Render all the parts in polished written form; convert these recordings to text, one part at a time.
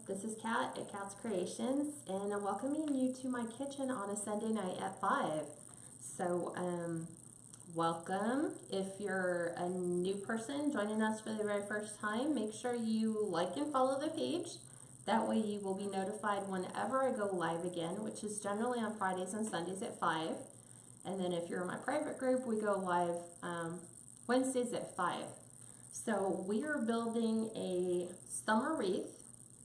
This is Kat at Kat's Creations, and I'm welcoming you to my kitchen on a Sunday night at 5. So, welcome. If you're a new person joining us for the very first time, make sure you like and follow the page. That way you will be notified whenever I go live again, which is generally on Fridays and Sundays at 5. And then if you're in my private group, we go live Wednesdays at 5. So we are building a summer wreath.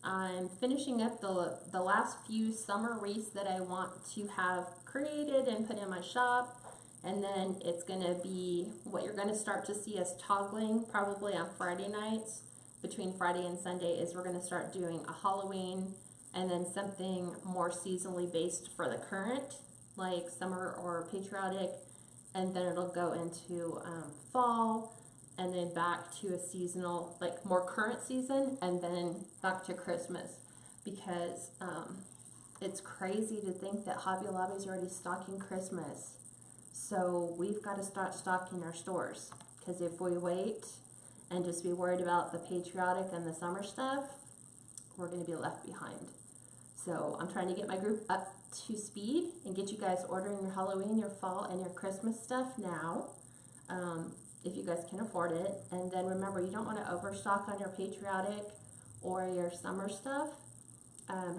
I'm finishing up the last few summer wreaths that I want to have created and put in my shop. And then it's going to be what you're going to start to see us toggling probably on Friday nights. Between Friday and Sunday is we're going to start doing a Halloween and then something more seasonally based for the current, like summer or patriotic. And then it'll go into fall. And then back to a seasonal, like more current season, and then back to Christmas, because it's crazy to think that Hobby Lobby is already stocking Christmas. So we've got to start stocking our stores, because if we wait and just be worried about the patriotic and the summer stuff, we're going to be left behind. So I'm trying to get my group up to speed and get you guys ordering your Halloween, your fall, and your Christmas stuff now. If you guys can afford it. And then remember, you don't want to overstock on your patriotic or your summer stuff.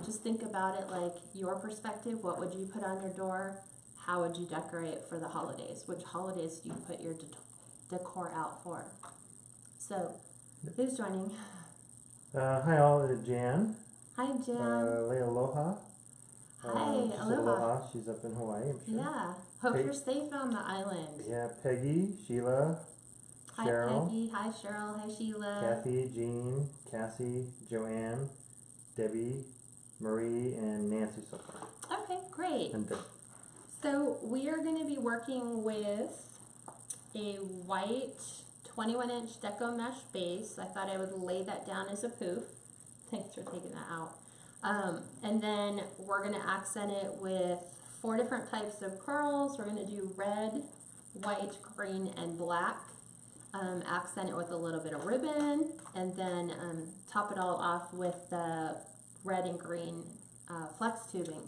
Just think about it like your perspective. What would you put on your door? How would you decorate for the holidays? Which holidays do you put your decor out for? So, who's joining? Hi all, Jan. Hi, Jan. Aloha. Hi, She's aloha. She's up in Hawaii, I'm sure. Yeah. Hope you're safe on the island. Yeah, Peggy, Sheila, Hi, Cheryl, Peggy. Hi, Cheryl. Hi, Sheila. Kathy, Jean, Cassie, Joanne, Debbie, Marie, and Nancy so far. Okay, great. And So we are going to be working with a white 21-inch deco mesh base. I thought I would lay that down as a poof. Thanks for taking that out. And then we're going to accent it with 4 different types of curls. We're going to do red, white, green, and black. Accent it with a little bit of ribbon, and then top it all off with the red and green flex tubing.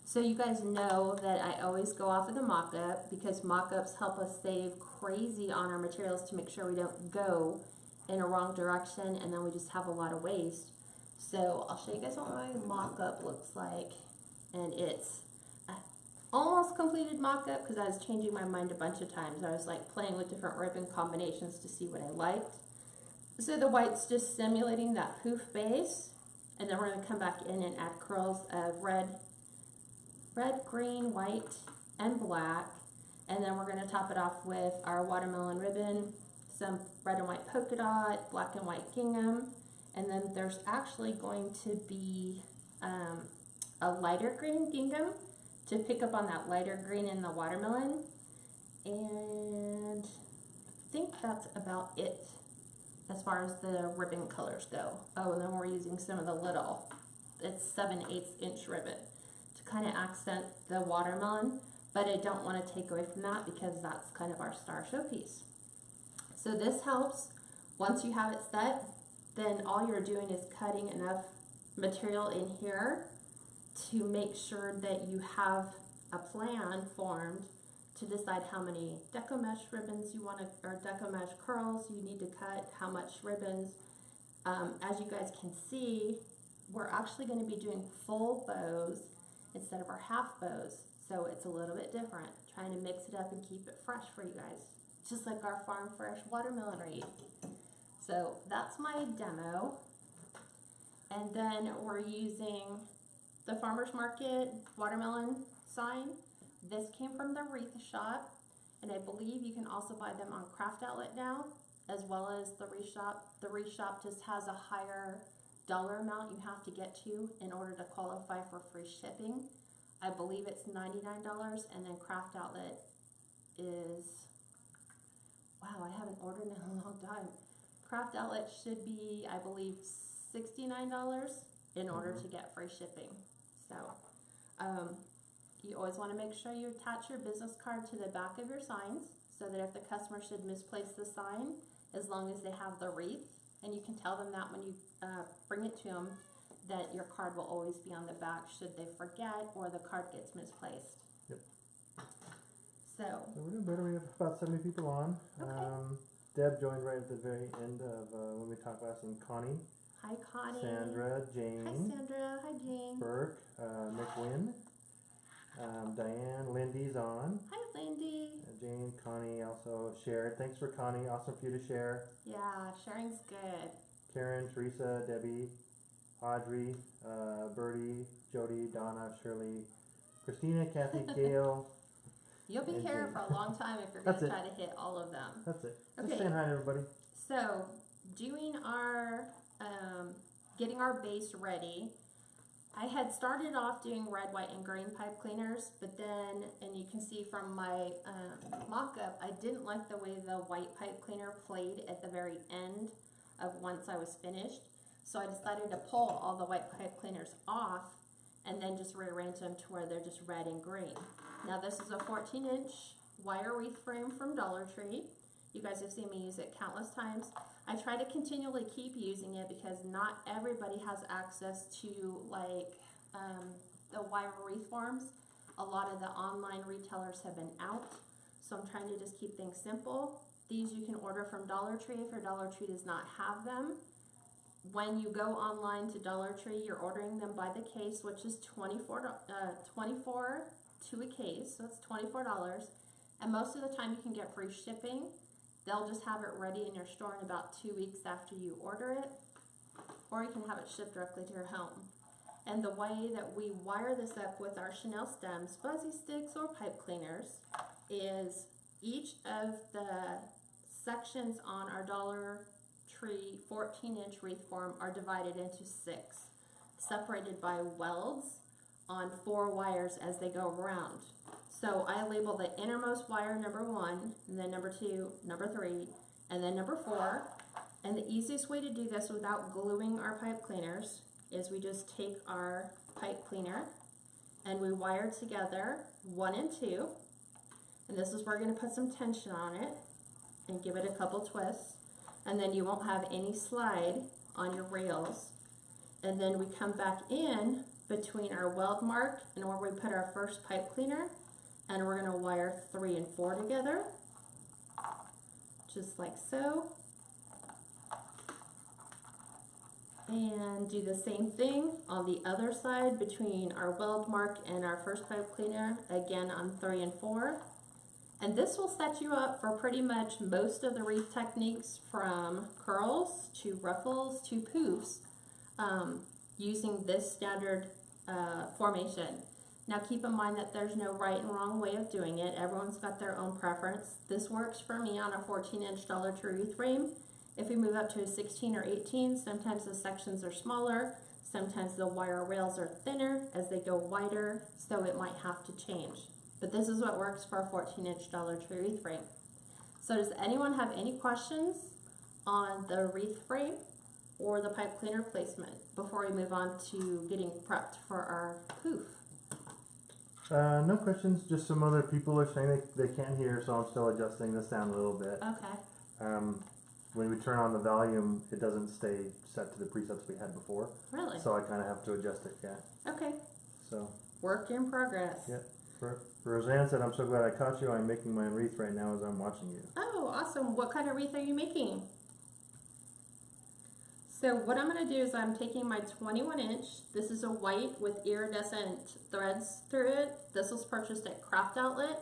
So you guys know that I always go off of the mock-up, because mock-ups help us save crazy on our materials to make sure we don't go in a wrong direction and then we just have a lot of waste. So I'll show you guys what my mock-up looks like, and it's almost completed mock-up because I was changing my mind a bunch of times. I was like playing with different ribbon combinations to see what I liked. So the white's just simulating that poof base, and then we're going to come back in and add curls of red, green, white, and black. And then we're going to top it off with our watermelon ribbon, some red and white polka dot, black and white gingham, and then there's actually going to be a lighter green gingham to pick up on that lighter green in the watermelon. And I think that's about it as far as the ribbon colors go. Oh, and then we're using some of the little, it's 7/8 inch ribbon to kind of accent the watermelon, but I don't want to take away from that because that's kind of our star showpiece. So this helps. Once you have it set, then all you're doing is cutting enough material in here to make sure that you have a plan formed to decide how many deco mesh ribbons you want to, or deco mesh curls you need to cut, how much ribbons. As you guys can see, we're actually going to be doing full bows instead of our half bows, so it's a little bit different, trying to mix it up and keep it fresh for you guys, just like our farm fresh watermelon wreath. So that's my demo, and then we're using the Farmer's Market watermelon sign. This came from the Wreath Shop, and I believe you can also buy them on Craft Outlet now, as well as the Wreath Shop. The Wreath Shop just has a higher dollar amount you have to get to in order to qualify for free shipping. I believe it's $99, and then Craft Outlet is, wow, I haven't ordered in a long time. Craft Outlet should be, I believe, $69 in order to get free shipping. So you always want to make sure you attach your business card to the back of your signs, so that if the customer should misplace the sign, as long as they have the wreath, and you can tell them that when you bring it to them, that your card will always be on the back should they forget or the card gets misplaced. Yep. So we're doing better. We have about 70 people on. Okay. Deb joined right at the very end of when we talked last, and Connie. Hi, Connie. Sandra, Jane. Hi, Sandra. Hi, Jane. Burke, Nick Wynn, Diane, Lindy's on. Hi, Lindy. Jane, Connie also shared. Thanks for Connie. Awesome for you to share. Yeah, sharing's good. Karen, Teresa, Debbie, Audrey, Bertie, Jody, Donna, Shirley, Christina, Kathy, Gail. You'll be And here Jane. for a long time if you're That's going to it. try to hit all of them. That's it. Okay. Just saying hi to everybody. So, doing our, getting our base ready, I had started off doing red, white, and green pipe cleaners, but then, and you can see from my mock-up, I didn't like the way the white pipe cleaner played at the very end of once I was finished. So I decided to pull all the white pipe cleaners off and then just rearrange them to where they're just red and green. Now this is a 14-inch wire wreath frame from Dollar Tree. You guys have seen me use it countless times. I try to continually keep using it because not everybody has access to like the wire wreath forms. A lot of the online retailers have been out, so I'm trying to just keep things simple. These you can order from Dollar Tree if your Dollar Tree does not have them. When you go online to Dollar Tree, you're ordering them by the case, which is $24 to a case, so it's $24. And most of the time you can get free shipping. They'll just have it ready in your store in about 2 weeks after you order it, or you can have it shipped directly to your home. And the way that we wire this up with our Chanel stems, fuzzy sticks, or pipe cleaners is each of the sections on our Dollar Tree 14-inch wreath form are divided into 6, separated by welds on 4 wires as they go around. So I label the innermost wire number 1, and then number 2, number 3, and then number 4. And the easiest way to do this without gluing our pipe cleaners is we just take our pipe cleaner and we wire together 1 and 2. And this is where we're going to put some tension on it and give it a couple twists. And then you won't have any slide on your rails. And then we come back in between our weld mark and where we put our first pipe cleaner, and we're going to wire 3 and 4 together, just like so. And do the same thing on the other side between our weld mark and our first pipe cleaner, again on 3 and 4. And this will set you up for pretty much most of the wreath techniques, from curls to ruffles to poofs, using this standard formation. Now keep in mind that there's no right and wrong way of doing it. Everyone's got their own preference. This works for me on a 14-inch Dollar Tree wreath frame. If we move up to a 16 or 18, sometimes the sections are smaller, sometimes the wire rails are thinner as they go wider, so it might have to change. But this is what works for a 14-inch Dollar Tree wreath frame. So does anyone have any questions on the wreath frame or the pipe cleaner placement before we move on to getting prepped for our poof? No questions, just some other people are saying they can't hear, so I'm still adjusting the sound a little bit. Okay. When we turn on the volume, it doesn't stay set to the presets we had before. Really? So I kind of have to adjust it, yeah. Okay. So. Work in progress. Yeah. Roseanne said, I'm so glad I caught you. I'm making my wreath right now as I'm watching you. Oh, awesome. What kind of wreath are you making? So what I'm going to do is I'm taking my 21-inch. This is a white with iridescent threads through it. This was purchased at Craft Outlet,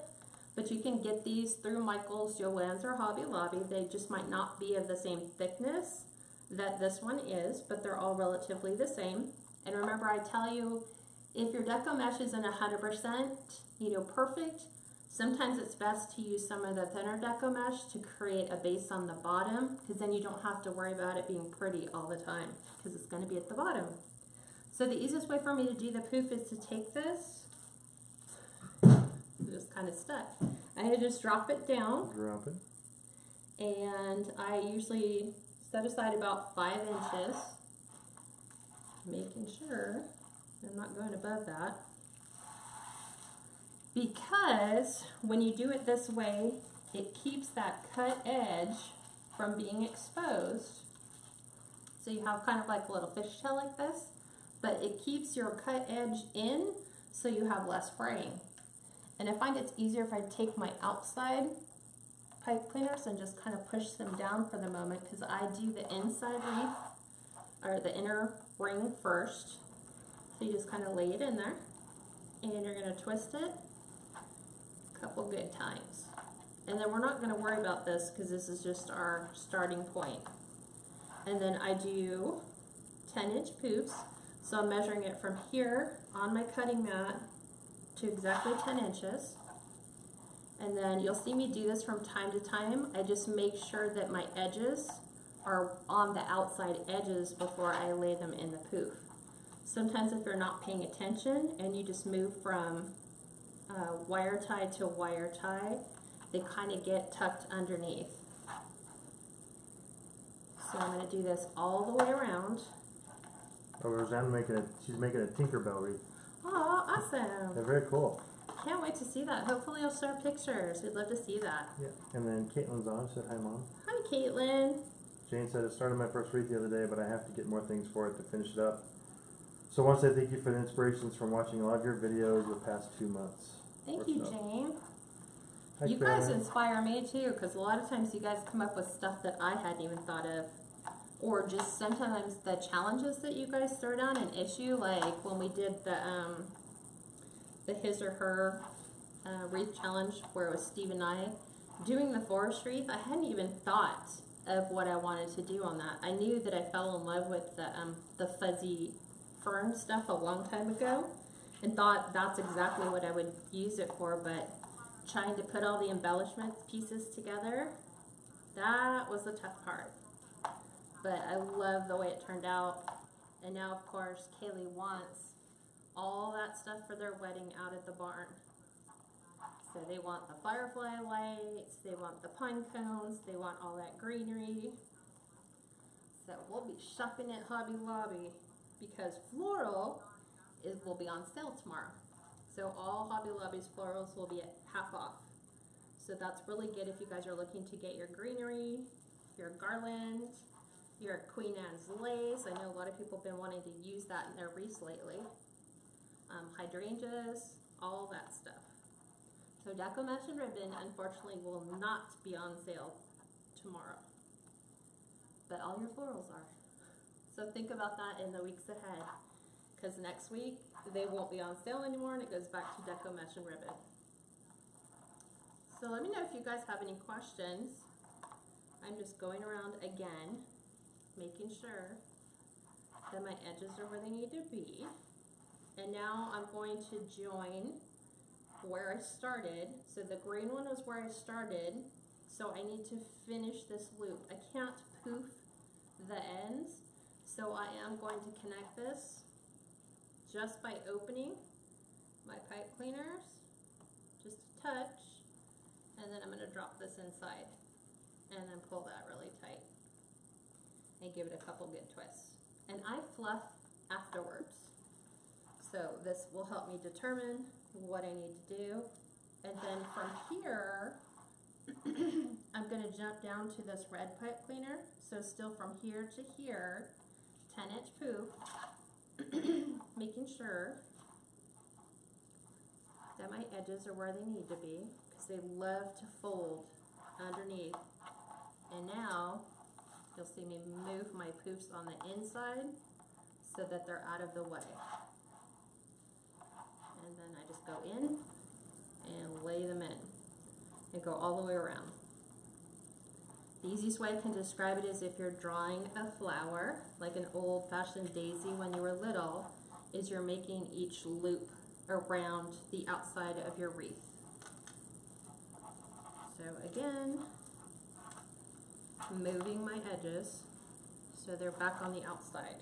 but you can get these through Michael's, Joann's, or Hobby Lobby. They just might not be of the same thickness that this one is, but they're all relatively the same. And remember, I tell you, if your deco mesh isn't 100%, perfect, sometimes it's best to use some of the thinner deco mesh to create a base on the bottom, because then you don't have to worry about it being pretty all the time, because it's going to be at the bottom. So the easiest way for me to do the poof is to take this, it's just kind of stuck. I just drop it down. Drop it. And I usually set aside about 5 inches, making sure I'm not going above that. Because when you do it this way, it keeps that cut edge from being exposed. So you have kind of like a little fishtail like this, but it keeps your cut edge in so you have less fraying. And I find it's easier if I take my outside pipe cleaners and just kind of push them down for the moment, because I do the inside wreath, or the inner ring first. So you just kind of lay it in there, and you're going to twist it a couple good times. And then we're not going to worry about this because this is just our starting point. And then I do 10-inch poofs. So I'm measuring it from here on my cutting mat to exactly 10 inches. And then you'll see me do this from time to time. I just make sure that my edges are on the outside edges before I lay them in the poof. Sometimes if you're not paying attention and you just move from wire tie to wire tie, they kind of get tucked underneath. So I'm going to do this all the way around. Oh, Roseanne she's making a Tinkerbell wreath. Oh, awesome. They're very cool. Can't wait to see that. Hopefully you'll share pictures. We'd love to see that. Yeah. And then Caitlin's on. She said hi, Mom. Hi, Caitlin. Jane said, I started my first wreath the other day, but I have to get more things for it to finish it up. So I want to say thank you for the inspirations from watching a lot of your videos the past 2 months. Thank you, so. Jane. Hi, You Karen. guys inspire me too, because a lot of times you guys come up with stuff that I hadn't even thought of. Or just sometimes the challenges that you guys throw down an issue, like when we did the his or her wreath challenge, where it was Steve and I doing the forest wreath. I hadn't even thought of what I wanted to do on that. I knew that I fell in love with the fuzzy fern stuff a long time ago, and thought that's exactly what I would use it for. But trying to put all the embellishment pieces together, that was the tough part. But I love the way it turned out. And now, of course, Kaylee wants all that stuff for their wedding out at the barn. So they want the firefly lights, they want the pine cones, they want all that greenery. So we'll be shopping at Hobby Lobby because floral will be on sale tomorrow. So all Hobby Lobby's florals will be at half off. So that's really good if you guys are looking to get your greenery, your garland, your Queen Anne's lace. I know a lot of people have been wanting to use that in their wreaths lately. Hydrangeas, all that stuff. So Deco Mesh and Ribbon, unfortunately, will not be on sale tomorrow. But all your florals are. So think about that in the weeks ahead. Because next week, they won't be on sale anymore, and it goes back to Deco Mesh and Ribbon. So let me know if you guys have any questions. I'm just going around again, making sure that my edges are where they need to be. And now I'm going to join where I started. So the green one is where I started. So I need to finish this loop. I can't poof the ends. So I am going to connect this just by opening my pipe cleaners, just a touch. And then I'm going to drop this inside and then pull that really tight and give it a couple good twists. And I fluff afterwards. So this will help me determine what I need to do. And then from here, I'm going to jump down to this red pipe cleaner. So still from here to here, 10-inch poof, making sure that my edges are where they need to be, because they love to fold underneath. And now you'll see me move my poofs on the inside so that they're out of the way. And then I just go in and lay them in and go all the way around. The easiest way I can describe it is if you're drawing a flower, like an old-fashioned daisy when you were little, is you're making each loop around the outside of your wreath. So again, moving my edges so they're back on the outside.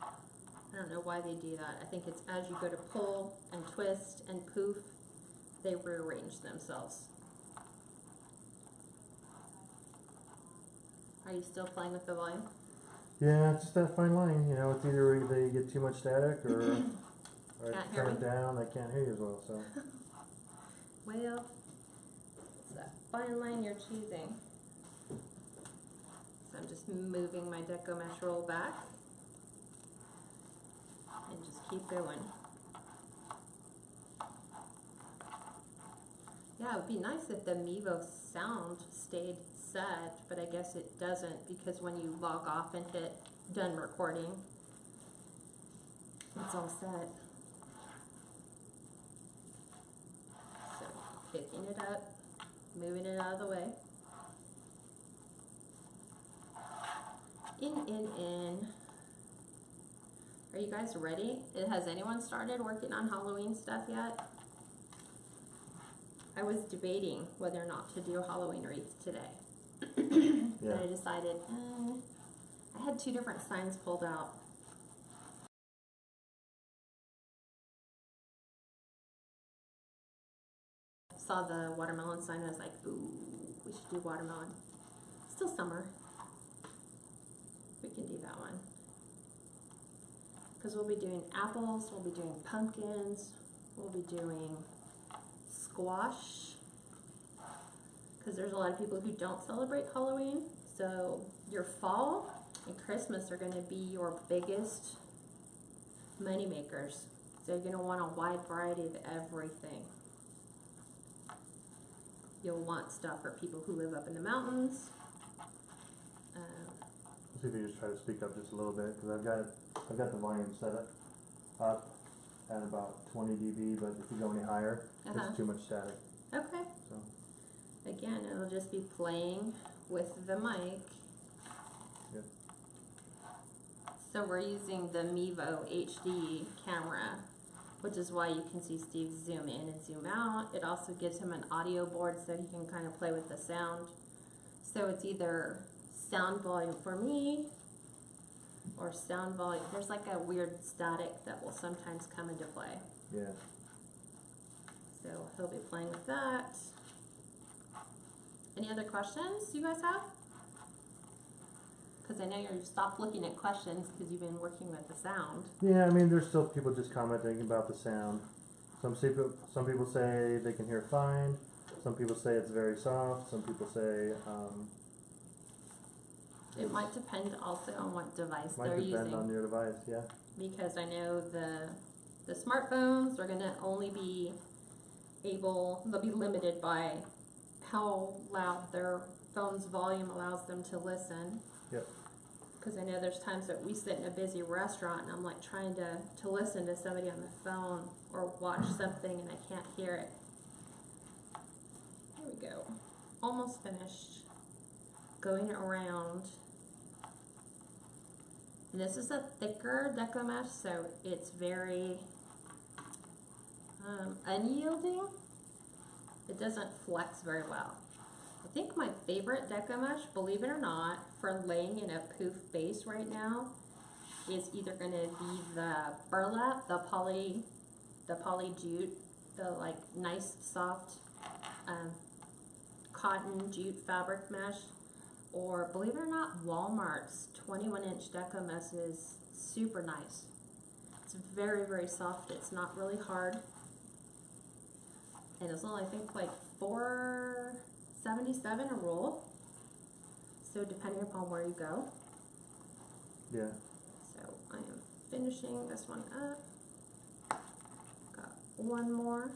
I don't know why they do that. I think it's as you go to pull and twist and poof, they rearrange themselves. Are you still playing with the volume? Yeah, it's just that fine line. You know, it's either they get too much static or I turn it down. I can't hear you as well. So. Well, it's that fine line you're choosing. So I'm just moving my Deco Mesh roll back keep going. Yeah, it would be nice if the Mevo sound stayed set, but I guess it doesn't because when you log off and hit done recording, it's all set. So picking it up, moving it out of the way. In. Are you guys ready? Has anyone started working on Halloween stuff yet? I was debating whether or not to do a Halloween wreath today. But I decided, I had 2 different signs pulled out. Saw the watermelon sign, I was like, ooh, we should do watermelon. Still summer. We can do that one. Because we'll be doing apples, we'll be doing pumpkins, we'll be doing squash. Because there's a lot of people who don't celebrate Halloween. So your fall and Christmas are going to be your biggest money makers. So you're going to want a wide variety of everything. You'll want stuff for people who live up in the mountains. Let's see if you just try to speak up just a little bit, because I've got the volume set up at about 20 dB, but if you go any higher, it's too much static. Okay. So again, it'll just be playing with the mic. Yep. So we're using the Mevo HD camera, which is why you can see Steve zoom in and zoom out. It also gives him an audio board so he can kind of play with the sound. So it's either sound volume for me or sound volume. There's like a weird static that will sometimes come into play. yeah. So he'll be playing with that. Any other questions you guys have? Because I know you've stopped looking at questions because you've been working with the sound. Yeah, I mean, there's still people just commenting about the sound. Some people say they can hear fine. Some people say it's very soft. Some people say it might depend also on what device might they're depend using. on your device. Yeah. Because I know the smartphones are going to only be they'll be limited by how loud their phone's volume allows them to listen. Yep. Because I know there's times that we sit in a busy restaurant and I'm like trying to listen to somebody on the phone or watch something and I can't hear it. There we go. Almost finished. Going around. And this is a thicker deco mesh, so it's very unyielding. It doesn't flex very well. I think my favorite deco mesh, believe it or not, for laying in a poof base right now is either going to be the burlap, the poly jute, the like nice soft cotton jute fabric mesh, or believe it or not, Walmart's 21-inch deco mesh is super nice. It's very, very soft. It's not really hard. And it's only, I think, like $4.77 a roll. So depending upon where you go. Yeah. So I am finishing this one up. Got one more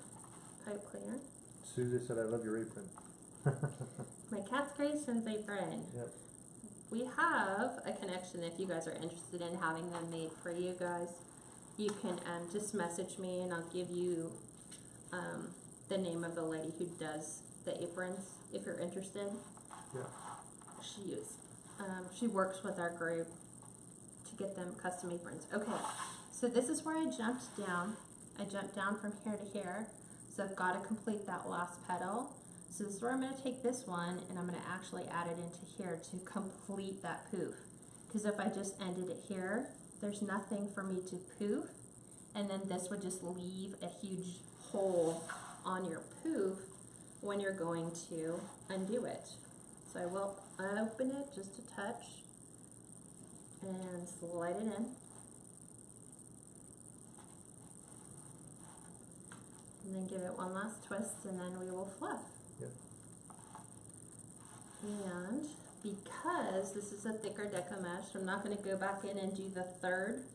pipe cleaner. Susie said, "I love your apron." My Cat's Creations apron. Yep. We have a connection if you guys are interested in having them made for you guys. You can just message me and I'll give you the name of the lady who does the aprons if you're interested. Yeah. She works with our group to get them custom aprons. Okay, so this is where I jumped down. I jumped down from here to here. So I've got to complete that last petal. So this is where I'm going to take this one and I'm going to actually add it into here to complete that poof. Because if I just ended it here, there's nothing for me to poof. And then this would just leave a huge hole on your poof when you're going to undo it. So I will open it just a touch and slide it in. And then give it one last twist and then we will fluff. Yep. And because this is a thicker deco mesh, I'm not going to go back in and do the third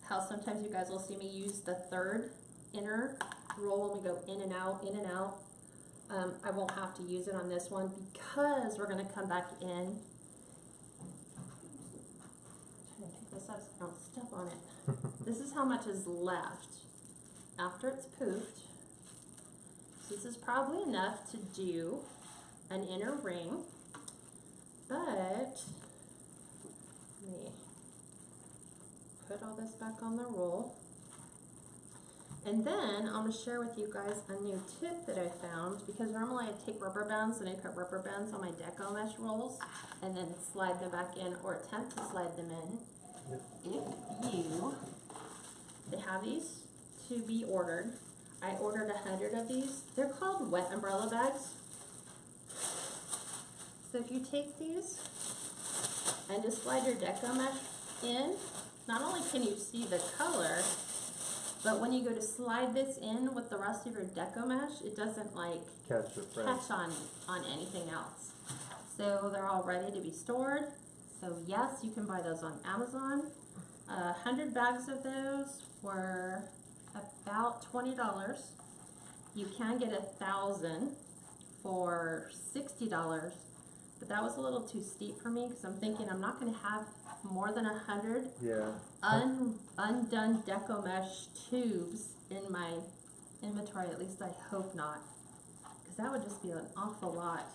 how sometimes you guys will see me use the third inner roll when we go in and out, in and out. I won't have to use it on this one because we're going to come back in. I'm trying to pick this up so I don't step on it. This is how much is left after it's poofed. So this is probably enough to do an inner ring, but let me put all this back on the roll. And then I'm going to share with you guys a new tip that I found, because normally I take rubber bands and I put rubber bands on my deco mesh rolls and then slide them back in, or attempt to slide them in. Yep. They have these to be ordered. I ordered 100 of these. They're called wet umbrella bags. So if you take these and just slide your deco mesh in, not only can you see the color, but when you go to slide this in with the rest of your deco mesh, it doesn't like catch on anything else. So they're all ready to be stored. So yes, you can buy those on Amazon. 100 bags of those were about $20. You can get 1,000 for $60, but that was a little too steep for me because I'm thinking I'm not going to have more than 100 undone deco mesh tubes in my inventory. At least I hope not, because that would just be an awful lot.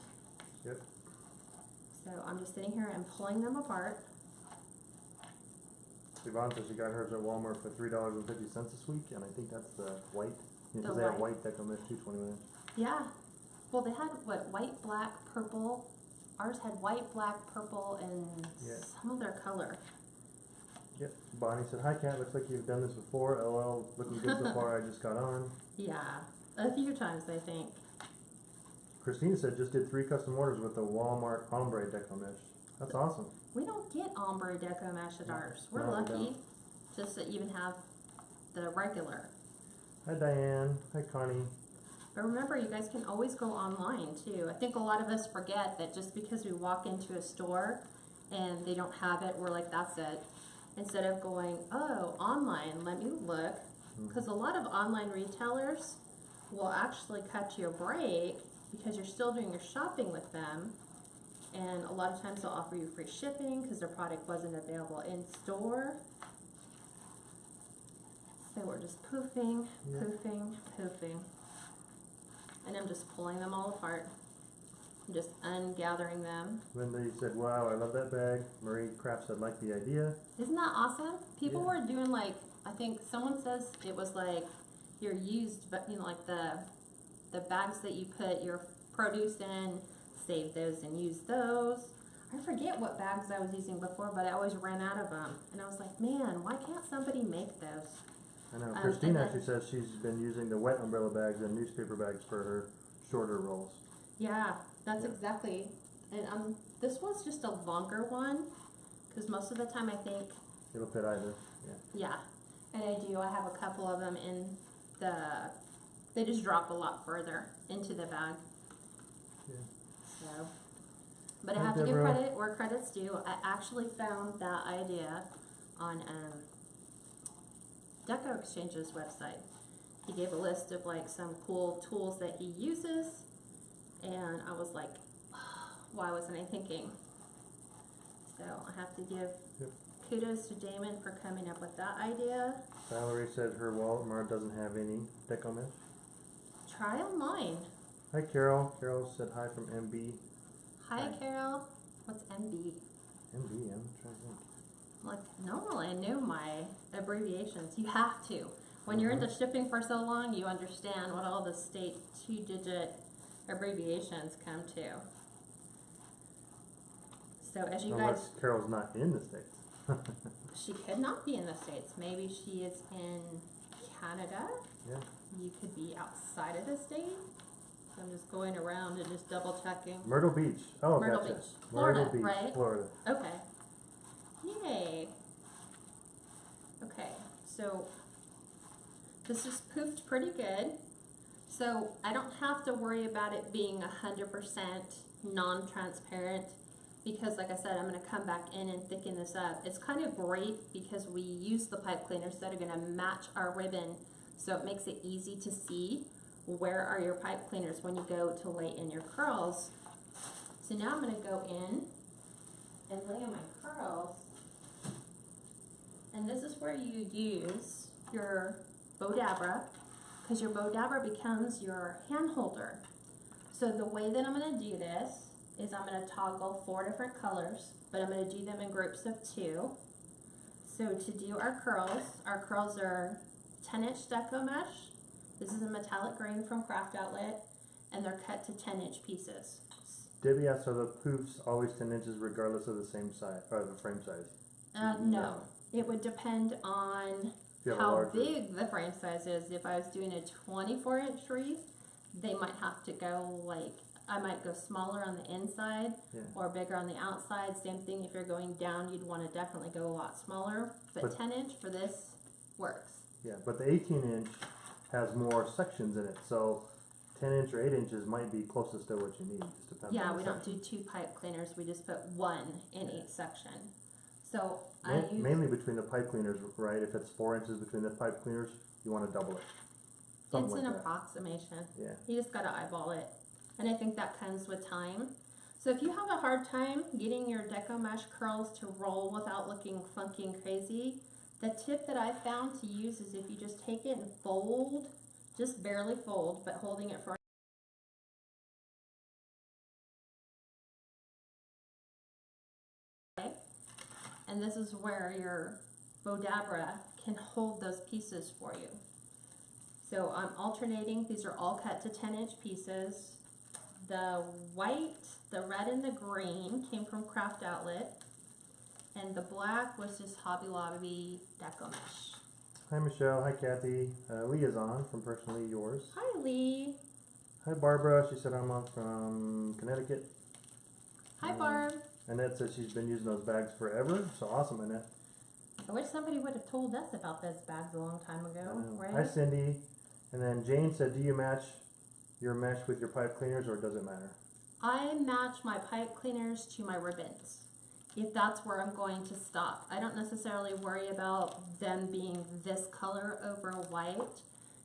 Yep. So I'm just sitting here and pulling them apart. Yvonne says she got hers at Walmart for $3.50 this week, and I think that's the white. Because they have white deco mesh too, 20 minutes. Yeah. Well, they had what, white, black, purple. Ours had white, black, purple, and some other color. Yep. Bonnie said, "Hi, Kat. Looks like you've done this before. LL, looking good so far. I just got on." Yeah, a few times I think. Christina said, "Just did 3 custom orders with the Walmart ombre deco mesh." That's awesome. We don't get ombre deco mesh at ours. We're lucky just to even have the regular. Hi, Diane. Hi, Connie. But remember, you guys can always go online too. I think a lot of us forget that just because we walk into a store and they don't have it, we're like, that's it. Instead of going, oh, online, let me look. Because a lot of online retailers will actually cut you a break because you're still doing your shopping with them. And a lot of times they'll offer you free shipping because their product wasn't available in store. So we're just poofing, poofing, poofing. And I'm just pulling them all apart. I'm just ungathering them. Linda said, "Wow, I love that bag." Marie Kraft said, "Like the idea." Isn't that awesome? People were doing like, I think someone says it was like your used, but you know, like the bags that you put your produce in, save those and use those. I forget what bags I was using before, but I always ran out of them. And I was like, man, why can't somebody make those? I know. Christine actually says she's been using the wet umbrella bags and newspaper bags for her shorter rolls. Yeah, that's exactly. And this was just a longer one, because most of the time I think it'll fit either. Yeah, and I have a couple of them in the. They just drop a lot further into the bag. Yeah. So, but I have to give credit where credit's due. I actually found that idea on Deco Exchange's website. He gave a list of like some cool tools that he uses, and I was like, oh, why wasn't I thinking? So I have to give kudos to Damon for coming up with that idea. Valerie said her Walmart doesn't have any deco mesh. Try online. Hi, Carol. Carol said hi from MB. Hi, Carol. What's MB? MB, I'm trying to think. Like, normally I know my abbreviations. You have to. When you're into shipping for so long, you understand what all the state 2-digit abbreviations come to. So as you Unless Carol's not in the States. She could not be in the States. Maybe she is in Canada. Yeah. You could be outside of the state. So I'm just going around and just double checking. Myrtle Beach. Oh, Myrtle gotcha. Beach. Florida, Myrtle Beach, right? Florida. Okay. Yay. Okay, so this is poofed pretty good. So I don't have to worry about it being 100% non-transparent because like I said, I'm going to come back in and thicken this up. It's kind of great because we use the pipe cleaners that are going to match our ribbon, so it makes it easy to see where are your pipe cleaners when you go to lay in your curls. So now I'm going to go in and lay in my curls, and this is where you use your Bodabra, because your Bodabra becomes your hand holder. So the way that I'm going to do this is I'm going to toggle 4 different colors, but I'm going to do them in groups of 2. So to do our curls are 10-inch deco mesh. This is a metallic green from Craft Outlet, and they're cut to 10-inch pieces. Debbie asked, are the poofs always 10 inches regardless of the same size, or the frame size? No. It would depend on how big the frame size is. If I was doing a 24-inch wreath, they might have to go I might go smaller on the inside or bigger on the outside. Same thing if you're going down, you'd want to definitely go a lot smaller. But 10-inch for this works. Yeah, but the 18-inch has more sections in it, so 10-inch or 8 inches might be closest to what you need. Just depends. Yeah, we don't do 2 pipe cleaners. We just put 1 in each section. So mainly between the pipe cleaners, right? If it's 4 inches between the pipe cleaners, you want to double it. It's an approximation. Yeah. You just got to eyeball it. And I think that comes with time. So if you have a hard time getting your deco mesh curls to roll without looking funky and crazy, the tip that I found to use is if you just take it and fold, just barely fold, but holding it for and this is where your Bodabra can hold those pieces for you. So I'm alternating. These are all cut to 10-inch pieces. The white, the red, and the green came from Craft Outlet, and the black was just Hobby Lobby deco mesh. Hi Michelle, hi Kathy. Leah's on from Personally Yours. Hi Lee. Hi Barbara, she said I'm on from Connecticut. Hi Barb. Annette says she's been using those bags forever, so awesome Annette. I wish somebody would have told us about those bags a long time ago, right? Hi Cindy. And then Jane said, do you match your mesh with your pipe cleaners or does it matter? I match my pipe cleaners to my ribbons, if that's where I'm going to stop. I don't necessarily worry about them being this color over white,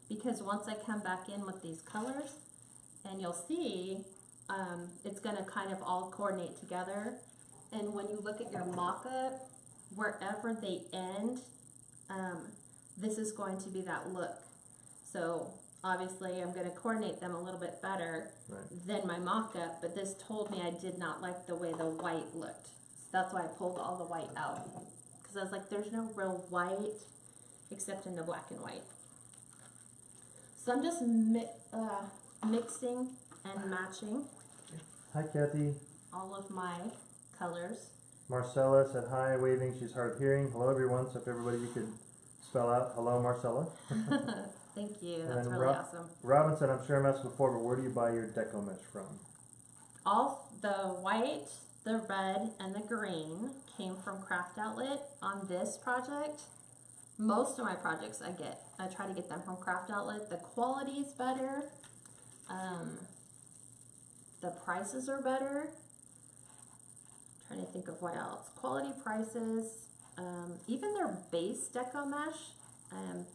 because once I come back in with these colors, and you'll see, it's going to kind of all coordinate together. And when you look at your mock-up, wherever they end, this is going to be that look. So obviously I'm going to coordinate them a little bit better than my mock-up, but this told me I did not like the way the white looked. So that's why I pulled all the white out, because I was like, there's no real white except in the black and white. So I'm just mixing and matching. Hi Kathy. All of my colors. Marcella said hi, waving, she's hard of hearing. Hello everyone, so if everybody you could spell out hello Marcella. Thank you, that's really awesome. Robin said, I'm sure I asked before, but where do you buy your deco mesh from? All the white, the red, and the green came from Craft Outlet on this project. Most of my projects I try to get them from Craft Outlet. The quality is better. The prices are better. I'm trying to think of what else. Quality, prices, even their base deco mesh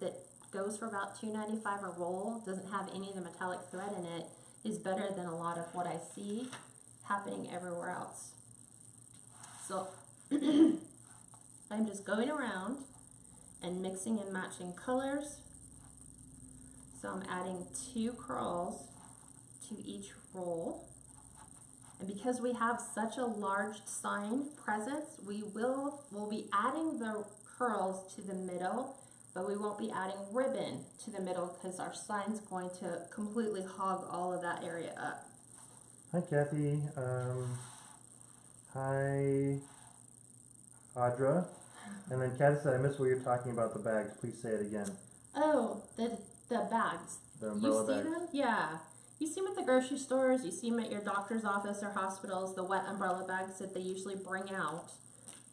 that goes for about $2.95 a roll, doesn't have any of the metallic thread in it, is better than a lot of what I see happening everywhere else. So I'm just going around and mixing and matching colors. So I'm adding 2 curls to each roll. And because we have such a large sign presence, we'll be adding the curls to the middle, but we won't be adding ribbon to the middle because our sign's going to completely hog all of that area up. Hi Kathy. Hi Audra. And then Kathy said, I missed what you're talking about the bags. Please say it again. Oh, the bags. The umbrella bags. You see them? Yeah. You see them at the grocery stores, you see them at your doctor's office or hospitals, the wet umbrella bags that they usually bring out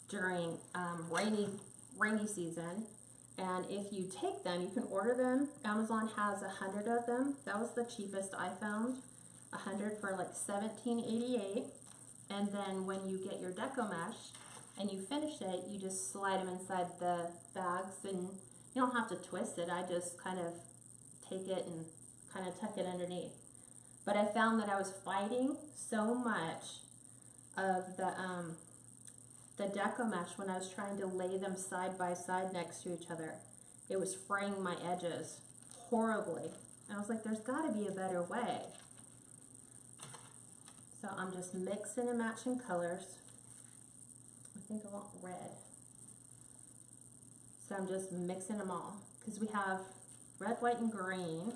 during rainy season. And if you take them, you can order them. Amazon has 100 of them. That was the cheapest I found. 100 for like $17.88. And then when you get your deco mesh and you finish it, you just slide them inside the bags, and you don't have to twist it. I just kind of take it and kind of tuck it underneath. But I found that I was fighting so much of the deco mesh when I was trying to lay them side by side next to each other. It was fraying my edges horribly. And I was like, there's got to be a better way. So I'm just mixing and matching colors. I think I want red. So I'm just mixing them all. Because we have red, white, and green.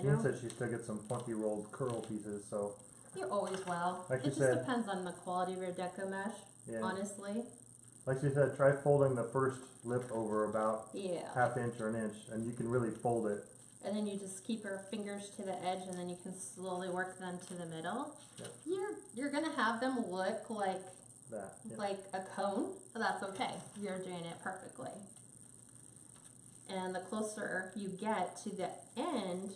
Jean said she still gets some funky rolled curl pieces, so. You always will. Like it you just said, depends on the quality of your deco mesh, yeah. honestly. Like she said, try folding the first lip over about Yeah. half inch or an inch, and you can really fold it. And then you just keep your fingers to the edge, and then you can slowly work them to the middle. Yep. You're gonna have them look like that, yep. like a cone, but that's okay. You're doing it perfectly. And the closer you get to the end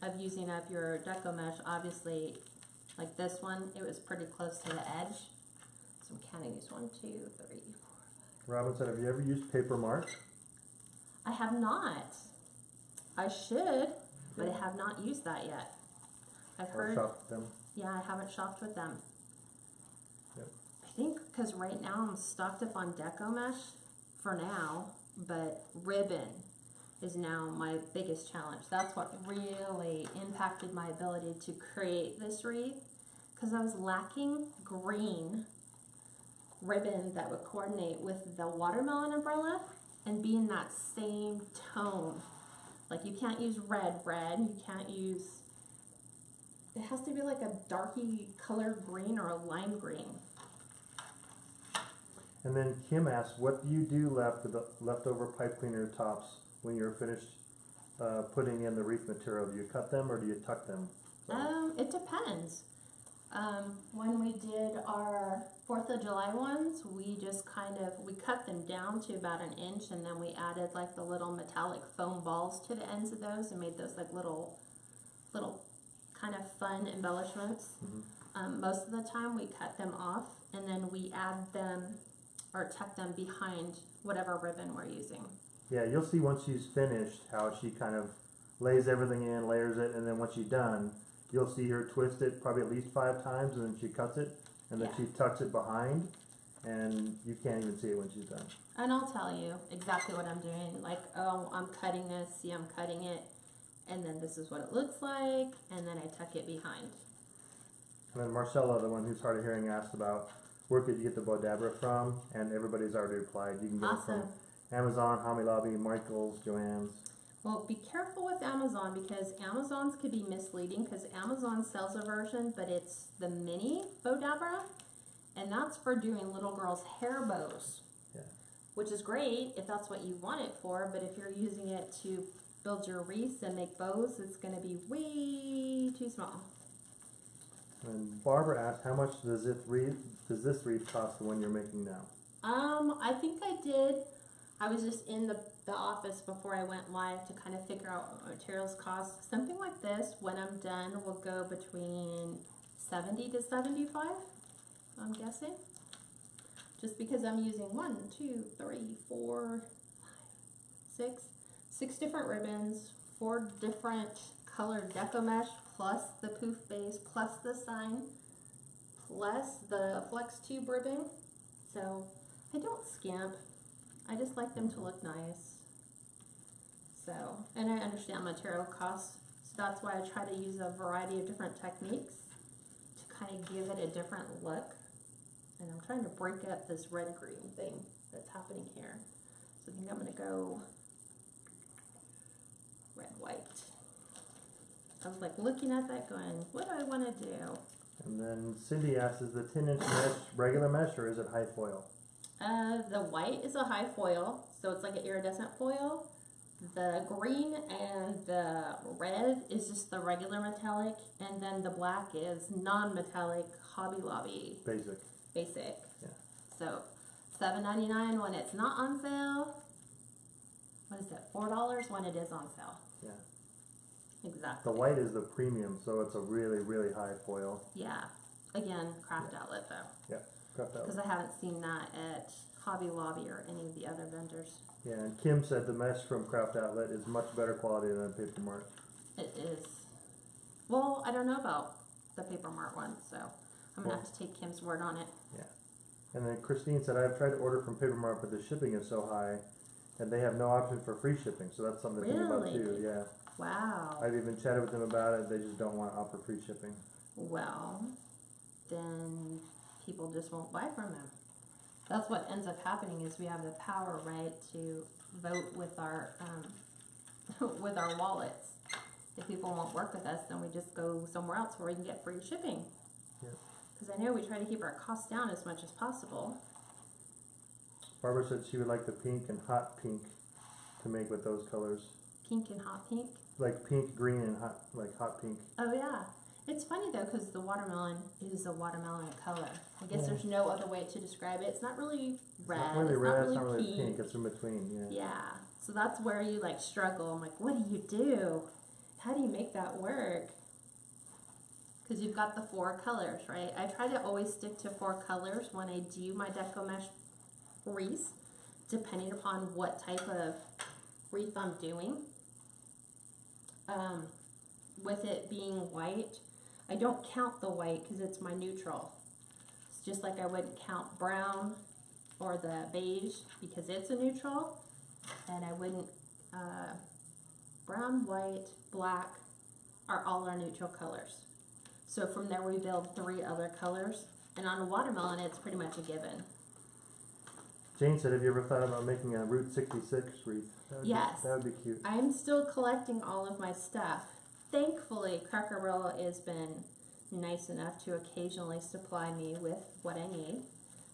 of using up your deco mesh, obviously, like this one, it was pretty close to the edge. So I'm counting these 1, 2, 3, 4, 5. Robin said, have you ever used paper mark? I have not. I should, but I have not used that yet. I've heard. Or shopped them? Yeah, I haven't shopped with them. Yep. I think because right now I'm stocked up on deco mesh for now, but ribbon is now my biggest challenge. That's what really impacted my ability to create this wreath, because I was lacking green ribbon that would coordinate with the watermelon umbrella and be in that same tone. Like you can't use red, you can't use, it has to be like a darky color green or a lime green. And then Kim asked, what do you do left with the leftover pipe cleaner tops when you're finished putting in the wreath material? Do you cut them or do you tuck them? It depends. When we did our 4th of July ones, we just we cut them down to about an inch, and then we added like the little metallic foam balls to the ends of those and made those like little kind of fun embellishments. Mm-hmm. Most of the time we cut them off, and then we add them or tuck them behind whatever ribbon we're using. Yeah, you'll see once she's finished how she kind of lays everything in, layers it, and then once she's done, you'll see her twist it probably at least 5 times, and then she cuts it, and then she tucks it behind, and you can't even see it when she's done. And I'll tell you exactly what I'm doing. Like, oh, I'm cutting this, see I'm cutting it, and then this is what it looks like, and then I tuck it behind. And then Marcella, the one who's hard of hearing, asked about where could you get the Bodabra from, and everybody's already replied. You can get it from Amazon, Hobby Lobby, Michaels, Joann's. Well, be careful with Amazon, because Amazon's could be misleading, because Amazon sells a version, but it's the mini Bodabra, and that's for doing little girls' hair bows. Yeah. Which is great if that's what you want it for, but if you're using it to build your wreaths and make bows, it's going to be way too small. And Barbara asked, how much does this wreath cost, the one you're making now? I think I did. I was just in the office before I went live to kind of figure out what materials cost. Something like this, when I'm done, will go between 70 to 75, I'm guessing. Just because I'm using 1, 2, 3, 4, 5, 6 different ribbons, 4 different colored deco mesh, plus the poof base, plus the sign, plus the flex tube ribbon. So I don't skimp. I just like them to look nice. So, and I understand material costs, so that's why I try to use a variety of different techniques to kind of give it a different look. And I'm trying to break up this red-green thing that's happening here. So I think I'm going to go red-white. I was like looking at that going, what do I want to do? And then Cindy asks, is the 10-inch mesh regular mesh or is it high foil? The white is a high foil, so it's like an iridescent foil. The green and the red is just the regular metallic, and then the black is non-metallic Hobby Lobby. Basic. Yeah. So $7.99 when it's not on sale. What is it? $4 when it is on sale. Yeah. Exactly. The white is the premium, so it's a really, really high foil. Yeah. again, Craft Outlet though. Craft Outlet. Because I haven't seen that at Hobby Lobby or any of the other vendors. Yeah, and Kim said the mesh from Craft Outlet is much better quality than Paper Mart. It is. Well, I don't know about the Paper Mart one, so I'm going to have to take Kim's word on it. Yeah. And then Christine said, I've tried to order from Paper Mart, but the shipping is so high, and they have no option for free shipping, so that's something to think about too. Yeah. Wow. I've even chatted with them about it. They just don't want to offer free shipping. Well, then people just won't buy from them. That's what ends up happening is we have the power, right, to vote with our with our wallets. If people won't work with us, then we just go somewhere else where we can get free shipping. Because I know we try to keep our costs down as much as possible. Barbara said she would like the pink and hot pink to make with those colors. Pink and hot pink? Like pink, green, and hot, like hot pink. Oh yeah. It's funny though because the watermelon is a watermelon color. I guess there's no other way to describe it. It's not really red. It's not really red, it's not really pink. pink. It's in between, yeah. Yeah. So that's where you like struggle. I'm like, what do you do? How do you make that work? Because you've got the 4 colors, right? I try to always stick to 4 colors when I do my Deco Mesh wreaths, depending upon what type of wreath I'm doing. With it being white, I don't count the white because it's my neutral. It's just like I wouldn't count brown or the beige because it's a neutral, and I wouldn't, brown, white, black are all our neutral colors. So from there we build 3 other colors, and on a watermelon it's pretty much a given. Jane said, have you ever thought about making a Route 66 wreath? Yes. That would be cute. I'm still collecting all of my stuff. Thankfully, Cracker Barrel has been nice enough to occasionally supply me with what I need.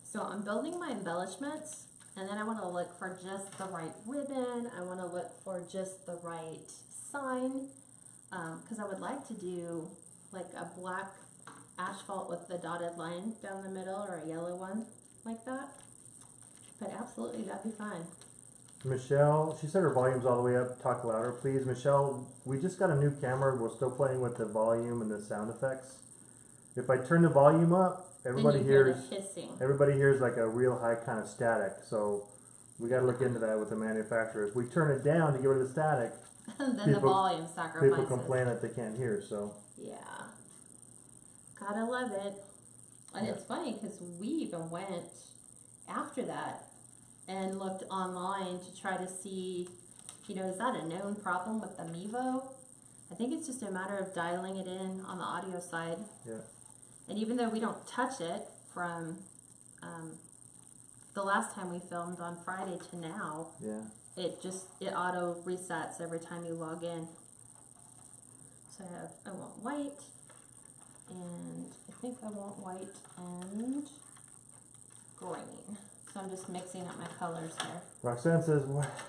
So I'm building my embellishments, and then I want to look for just the right ribbon. I want to look for just the right sign, because I would like to do like a black asphalt with the dotted line down the middle, or a yellow one like that. But absolutely, that'd be fun. Michelle, she said her volume's all the way up. Talk louder, please. Michelle, we just got a new camera. We're still playing with the volume and the sound effects. If I turn the volume up, everybody hears like a real high kind of static. So we got to look into that with the manufacturer. If we turn it down to get rid of the static, then the volume sacrifices. People complain that they can't hear. So yeah, gotta love it. And it's funny because we even went after that and looked online to try to see, you know, is that a known problem with the Mevo? I think it's just a matter of dialing it in on the audio side. Yeah. And even though we don't touch it from the last time we filmed on Friday to now, yeah, it auto resets every time you log in. So I want white, and I think I want white and green. So I'm just mixing up my colors there. Roxanne says,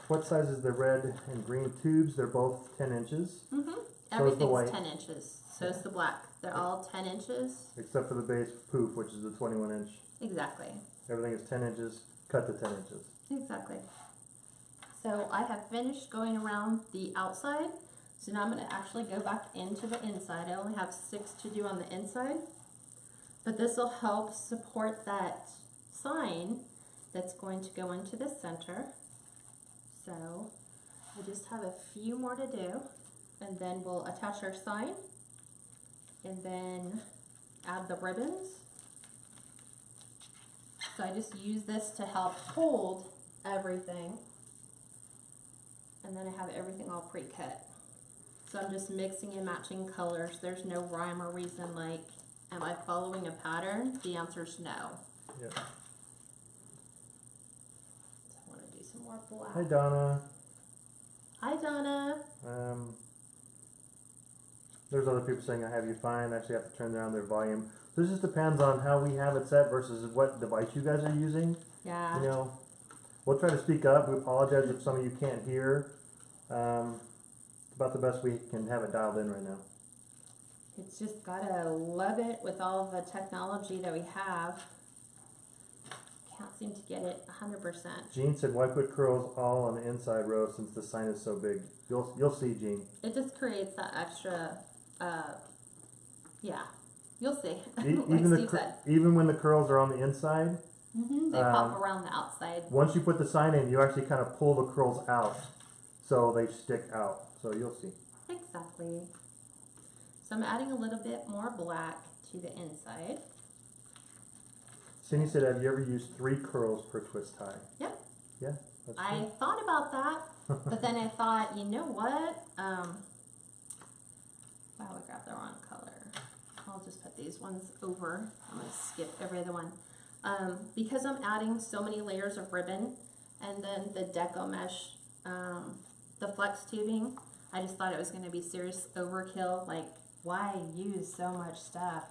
what size is the red and green tubes? They're both 10 inches. Mm-hmm. So Everything's 10 inches. So is the black. They're all 10 inches. Except for the base poof, which is the 21 inch. Exactly. Everything is 10 inches, cut to 10 inches. Exactly. So I have finished going around the outside. So now I'm going to actually go back into the inside. I only have 6 to do on the inside. But this will help support that sign that's going to go into the center. So I just have a few more to do, and then we'll attach our sign and then add the ribbons. So I just use this to help hold everything, and then I have everything all pre-cut. So I'm just mixing and matching colors. There's no rhyme or reason like, am I following a pattern? The answer is no. Yeah. More black. Hi, Donna. Hi, Donna. There's other people saying I have you fine. I actually have to turn down their volume. So this just depends on how we have it set versus what device you guys are using. Yeah. You know, we'll try to speak up. We apologize if some of you can't hear. About the best we can have it dialed in right now. It's just gotta love it with all the technology that we have. Can't seem to get it 100%. Jean said, why put curls all on the inside row since the sign is so big? You'll see, Jean. It just creates that extra, yeah. You'll see. Even even when the curls are on the inside, they pop around the outside. Once you put the sign in, you actually kind of pull the curls out, so they stick out. So you'll see. Exactly. So I'm adding a little bit more black to the inside. Cindy said, "Have you ever used 3 curls per twist tie?" Yep. Yeah. That's I true. thought about that, but then I thought, you know what? Wow, I grabbed the wrong color. I'll just put these ones over. I'm going to skip every other one. Because I'm adding so many layers of ribbon and then the deco mesh, the flex tubing, I just thought it was going to be serious overkill. Like, why use so much stuff?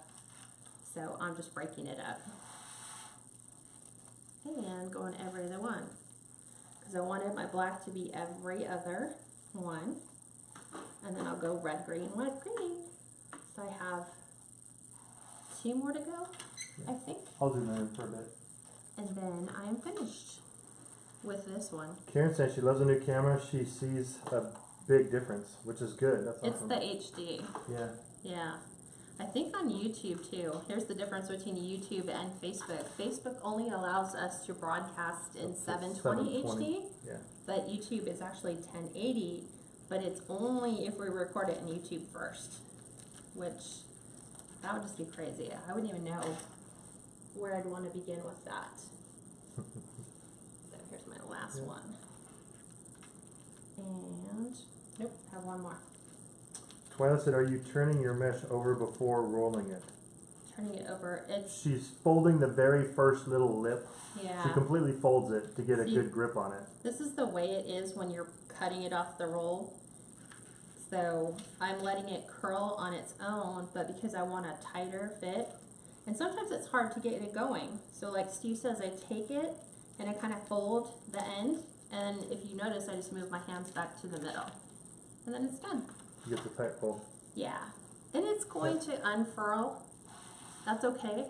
So I'm just breaking it up and going every other one. Because I wanted my black to be every other one. And then I'll go red, green, red, green. So I have 2 more to go, I think. I'll zoom in for a bit. And then I am finished with this one. Karen said she loves a new camera. She sees a big difference, which is good. That's awesome. It's the HD. Yeah. Yeah. I think on YouTube too. Here's the difference between YouTube and Facebook. Facebook only allows us to broadcast in 720 HD, yeah. But YouTube is actually 1080, but it's only if we record it in YouTube first, which that would just be crazy. I wouldn't even know where I'd want to begin with that. So here's my last one. And, nope, have one more. Twyla said, "Are you turning your mesh over before rolling it?" Turning it over, She's folding the very first little lip. Yeah. She completely folds it to get a good grip on it. This is the way it is when you're cutting it off the roll. So I'm letting it curl on its own, but because I want a tighter fit, and sometimes it's hard to get it going. So like Steve says, I take it and I kind of fold the end, and if you notice, I just move my hands back to the middle, and then it's done. You get the tight fold. Yeah, and it's going to unfurl. That's okay,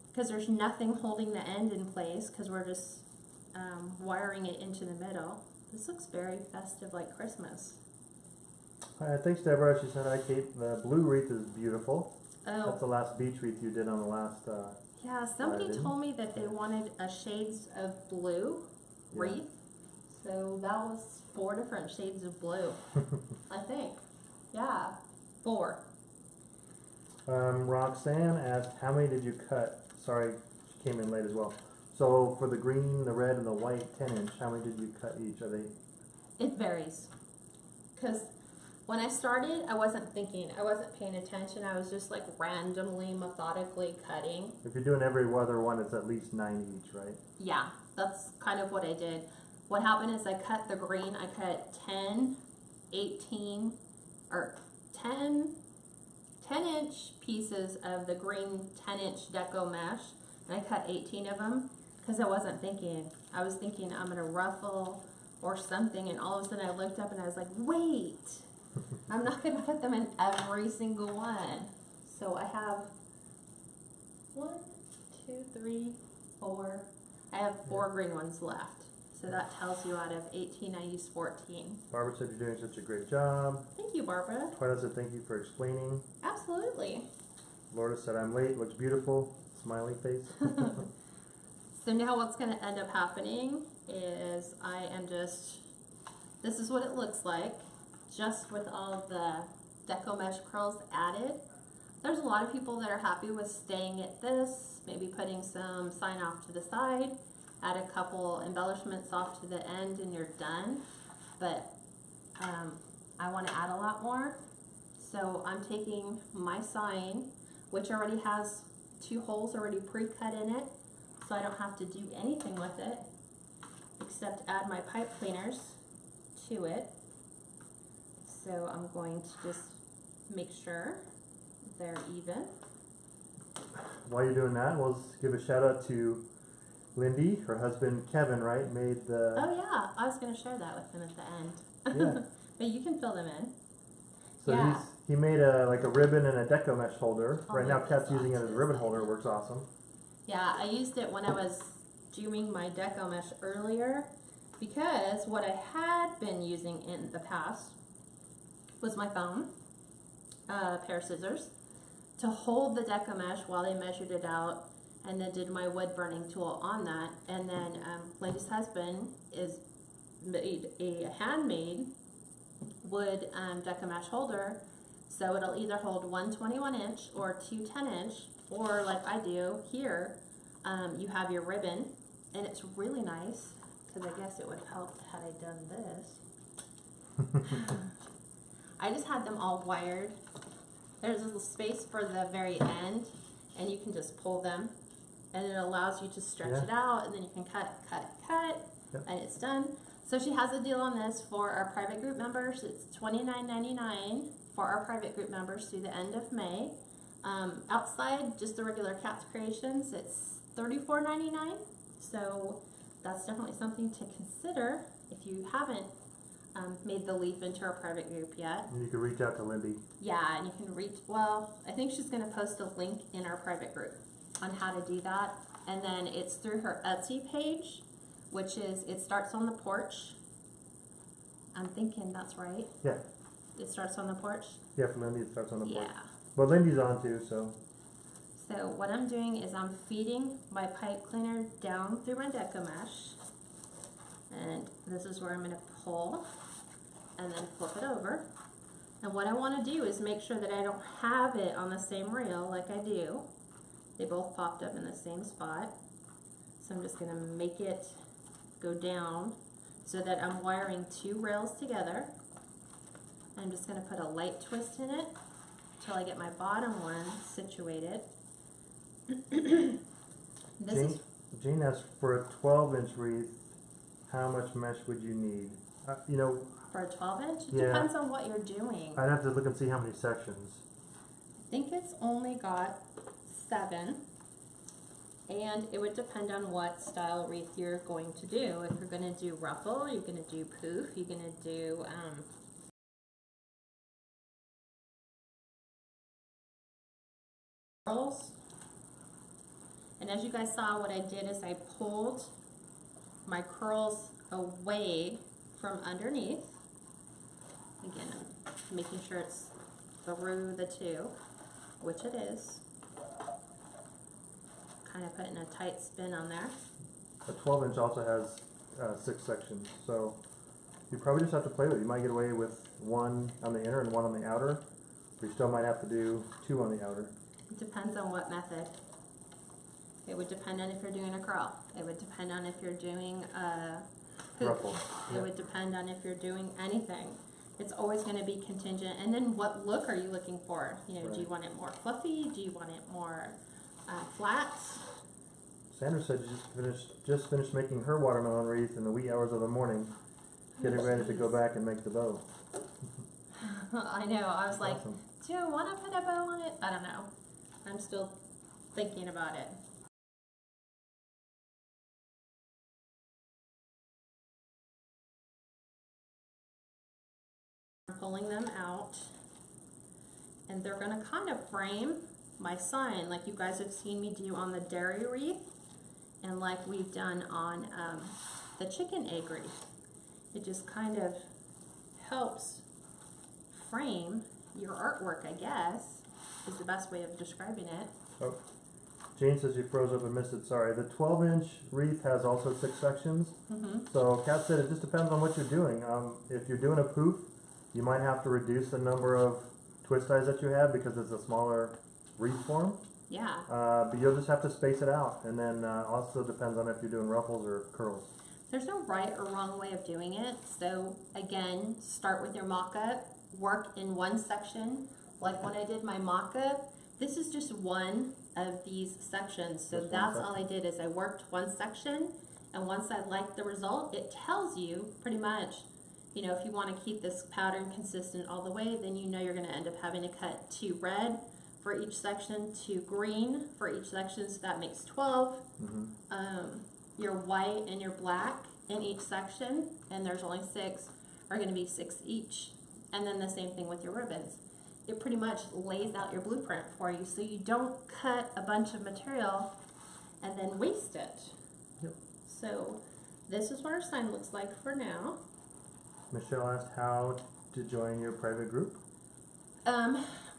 because there's nothing holding the end in place, because we're just wiring it into the middle. This looks very festive, like Christmas. Thanks, Deborah. She said, "Hi, Kate. The blue wreath is beautiful." Oh. That's the last beach wreath you did on the last. Yeah, somebody told me that they wanted a shades of blue wreath. So that was 4 different shades of blue, I think. Yeah, 4. Roxanne asked, "How many did you cut?" Sorry, she came in late as well. So for the green, the red, and the white 10-inch, how many did you cut each? Are they? It varies. Because when I started, I wasn't thinking, I wasn't paying attention. I was just like randomly, methodically cutting. If you're doing every other one, it's at least 9 each, right? Yeah, that's kind of what I did. What happened is I cut the green, I cut 10, 18, or 10-inch pieces of the green 10-inch deco mesh, and I cut 18 of them because I wasn't thinking. I was thinking I'm going to ruffle or something, and all of a sudden I looked up and I was like, wait, I'm not going to put them in every single one. So I have 1, 2, 3, 4. I have 4 green ones left. So that tells you out of 18, I used 14. Barbara said you're doing such a great job. Thank you, Barbara. Twyla said thank you for explaining. Absolutely. Laura said I'm late, looks beautiful, smiley face. So now what's going to end up happening is I am just, this is what it looks like, just with all the deco mesh curls added. There's a lot of people that are happy with staying at this, maybe putting some sign off to the side, add a couple embellishments off to the end, and you're done. But I want to add a lot more. So I'm taking my sign, which already has 2 holes already pre-cut in it, so I don't have to do anything with it except add my pipe cleaners to it. So I'm going to just make sure they're even. While you're doing that, we'll give a shout out to Lindy. Her husband Kevin, right, made the. Oh yeah, I was going to share that with him at the end. Yeah. But you can fill them in. So Yeah. he made a ribbon and a deco mesh holder. I'll Right now, make Kat's this using it as a boxes. ribbon holder. It works awesome. Yeah, I used it when I was doing my deco mesh earlier, because what I had been using in the past was my phone, a pair of scissors, to hold the deco mesh while they measured it out, and then did my wood burning tool on that. And then Lady's husband is made a handmade wood deco mesh holder, so it'll either hold one 21-inch or two 10-inch, or like I do here, you have your ribbon, and it's really nice, because I guess it would have helped had I done this. I just had them all wired. There's a little space for the very end, and you can just pull them, and it allows you to stretch it out, and then you can cut, and it's done. So she has a deal on this for our private group members. It's $29.99 for our private group members through the end of May. Outside, just the regular Cats Creations, it's $34.99. So that's definitely something to consider if you haven't made the leap into our private group yet. And you can reach out to Lindy. Yeah, and you can reach, well, I think she's going to post a link in our private group on how to do that. And then it's through her Etsy page, which is, it starts on the porch. I'm thinking that's right. Yeah. It starts on the porch? Yeah, for Lindy it starts on the porch. Yeah. But Lindy's on too, so. So what I'm doing is I'm feeding my pipe cleaner down through my deco mesh. And this is where I'm going to pull and then flip it over. And what I want to do is make sure that I don't have it on the same rail like I do. They both popped up in the same spot. So I'm just going to make it go down so that I'm wiring two rails together. I'm just going to put a light twist in it until I get my bottom one situated. Jane asked for a 12-inch wreath. How much mesh would you need? You know, for a 12-inch? It yeah, depends on what you're doing. I'd have to look and see how many sections. I think it's only got 7. And it would depend on what style wreath you're going to do. If you're going to do ruffle, you're going to do poof, you're going to do curls. And as you guys saw, what I did is I pulled my curls away from underneath. Again, I'm making sure it's through the two, which it is. Kind of putting a tight spin on there. A 12-inch also has 6 sections, so you probably just have to play with it. You might get away with one on the inner and one on the outer, but you still might have to do 2 on the outer. It depends on what method. It would depend on if you're doing a curl. It would depend on if you're doing a hoop. Ruffle. It Yeah. would depend on if you're doing anything. It's always going to be contingent. And then what look are you looking for? You know, Right. do you want it more fluffy? Do you want it more flat? Sandra said just finished making her watermelon wreath in the wee hours of the morning, getting ready to go back and make the bow. I know. I was like, Awesome. do I want to put a bow on it? I don't know. I'm still thinking about it. I'm pulling them out, and they're going to kind of frame my sign like you guys have seen me do on the dairy wreath and like we've done on the chicken egg wreath. It just kind of helps frame your artwork, I guess, is the best way of describing it. Oh, Jane says you froze up and missed it. Sorry. The 12-inch wreath has also 6 sections. So Kat said it just depends on what you're doing. If you're doing a poof, you might have to reduce the number of twist ties that you have because it's a smaller wreath form. Yeah. But you'll just have to space it out, and then also depends on if you're doing ruffles or curls. There's no right or wrong way of doing it. So again, start with your mock-up, work in one section. Like when I did my mock-up, this is just one of these sections. So Just one that's section. all I did is I worked one section, and once I liked the result, it tells you pretty much, you know, if you want to keep this pattern consistent all the way, then you know you're going to end up having to cut 2 red for each section, 2 green for each section, so that makes 12. Your white and your black in each section, and there's only 6, are going to be 6 each. And then the same thing with your ribbons. It pretty much lays out your blueprint for you, so you don't cut a bunch of material and then waste it. Yep. So this is what our sign looks like for now. Michelle asked how to join your private group.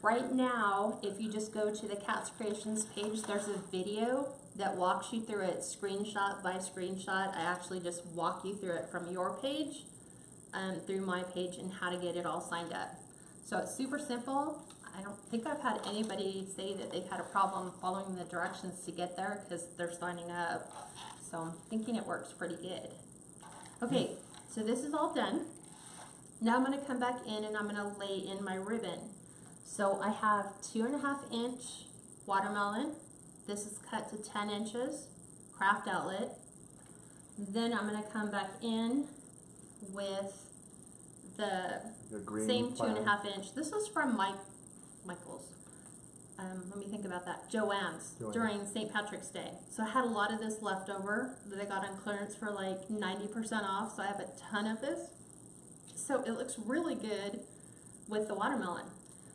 Right now, if you just go to the Cats Creations page, there's a video that walks you through it screenshot by screenshot. I actually just walk you through it from your page through my page and how to get it all signed up. So it's super simple. I don't think I've had anybody say that they've had a problem following the directions to get there because they're signing up. So I'm thinking it works pretty good. Okay, so this is all done. Now I'm going to come back in and I'm going to lay in my ribbon. So I have 2.5 inch watermelon. This is cut to 10 inches, craft outlet. Then I'm going to come back in with the green same plaid. 2.5 inch. This was from Michael's. Let me think about that. Joann's during St. Patrick's Day. So I had a lot of this left over that I got on clearance for like 90% off. So I have a ton of this. So it looks really good with the watermelon.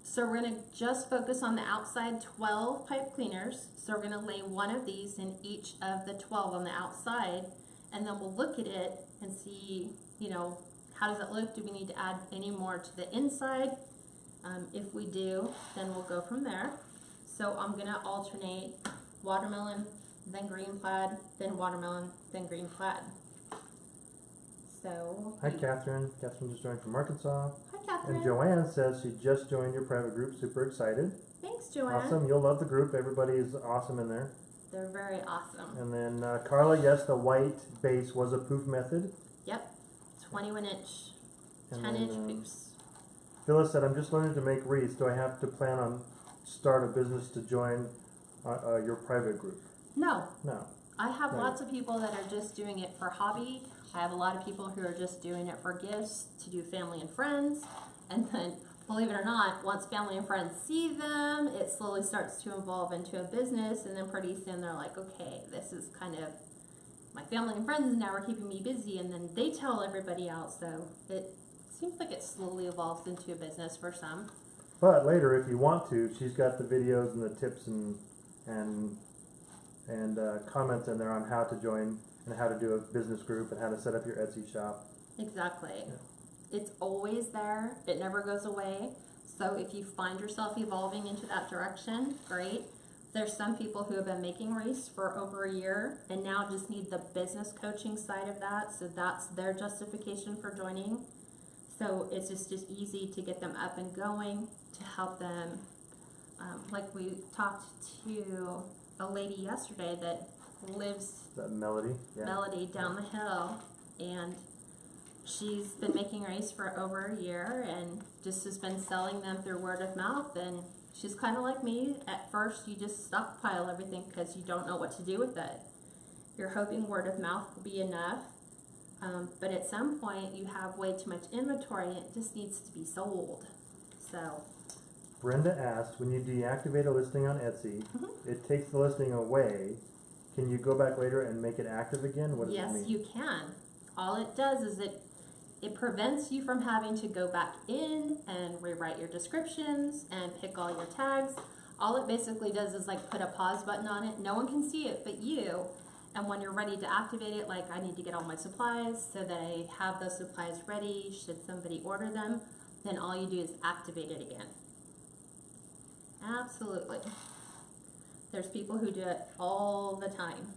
So we're going to just focus on the outside 12 pipe cleaners. So we're going to lay one of these in each of the 12 on the outside. And then we'll look at it and see, you know, how does it look? Do we need to add any more to the inside? If we do, then we'll go from there. So I'm going to alternate watermelon, then green plaid, then watermelon, then green plaid. So, Hi, Catherine. Catherine just joined from Arkansas. Hi, Catherine. And Joanne says she just joined your private group. Super excited. Thanks, Joanne. Awesome. You'll love the group. Everybody is awesome in there. They're very awesome. And then Carla, yes, the white base was a poof method. Yep. 21 inch, And 10 then, inch poofs. Phyllis said, I'm just learning to make wreaths. Do I have to plan on start a business to join your private group? No. No. I have Right. lots of people that are just doing it for hobby. I have a lot of people who are just doing it for gifts, to do family and friends. And then, believe it or not, once family and friends see them, it slowly starts to evolve into a business. And then pretty soon they're like, okay, this is kind of my family and friends now are keeping me busy. And then they tell everybody else. So it seems like it slowly evolves into a business for some. But later, if you want to, she's got the videos and the tips and comments in there on how to join and how to do a business group and how to set up your Etsy shop. Exactly. Yeah. It's always there. It never goes away. So if you find yourself evolving into that direction, great. There's some people who have been making wreaths for over a year and now just need the business coaching side of that. So that's their justification for joining. So it's just easy to get them up and going, to help them. Like we talked to a lady yesterday that lives That Melody. Yeah. Melody down the hill, and she's been making wreaths for over a year and just has been selling them through word of mouth. And she's kind of like me. At first you just stockpile everything because you don't know what to do with it. You're hoping word of mouth will be enough, but at some point you have way too much inventory and it just needs to be sold. So Brenda asked, when you deactivate a listing on Etsy, it takes the listing away. Can you go back later and make it active again? What does it mean? yes, you can. All it does is it prevents you from having to go back in and rewrite your descriptions and pick all your tags. All it basically does is like put a pause button on it. No one can see it but you. And when you're ready to activate it, like I need to get all my supplies so that I have those supplies ready should somebody order them, then all you do is activate it again. Absolutely. There's people who do it all the time,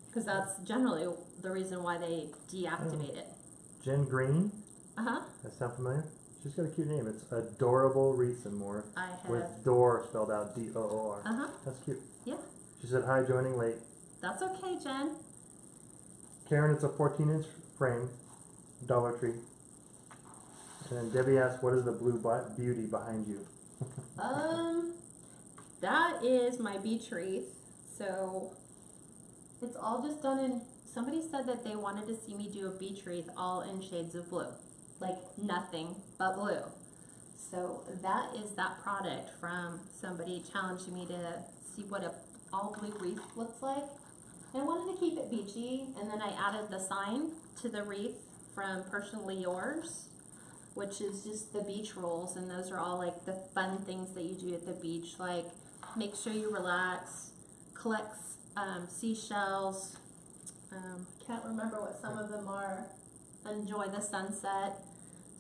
because that's generally the reason why they deactivate it. Jen Green, Uh-huh. that sound familiar? She's got a cute name. It's Adorable Wreaths and More. I have. With door spelled out D-O-O-R. Uh-huh. That's cute. Yeah. She said, hi, joining late. That's okay, Jen. Karen, it's a 14-inch frame, Dollar Tree. And then Debbie asked, what is the blue beauty behind you? That is my beach wreath. So it's all just done in, somebody said that they wanted to see me do a beach wreath all in shades of blue. Like nothing but blue. So that is that product from somebody challenging me to see what a all blue wreath looks like. And I wanted to keep it beachy, and then I added the sign to the wreath from Personally Yours, which is just the beach rolls, and those are all like the fun things that you do at the beach, like make sure you relax, collect seashells, can't remember what some of them are, enjoy the sunset.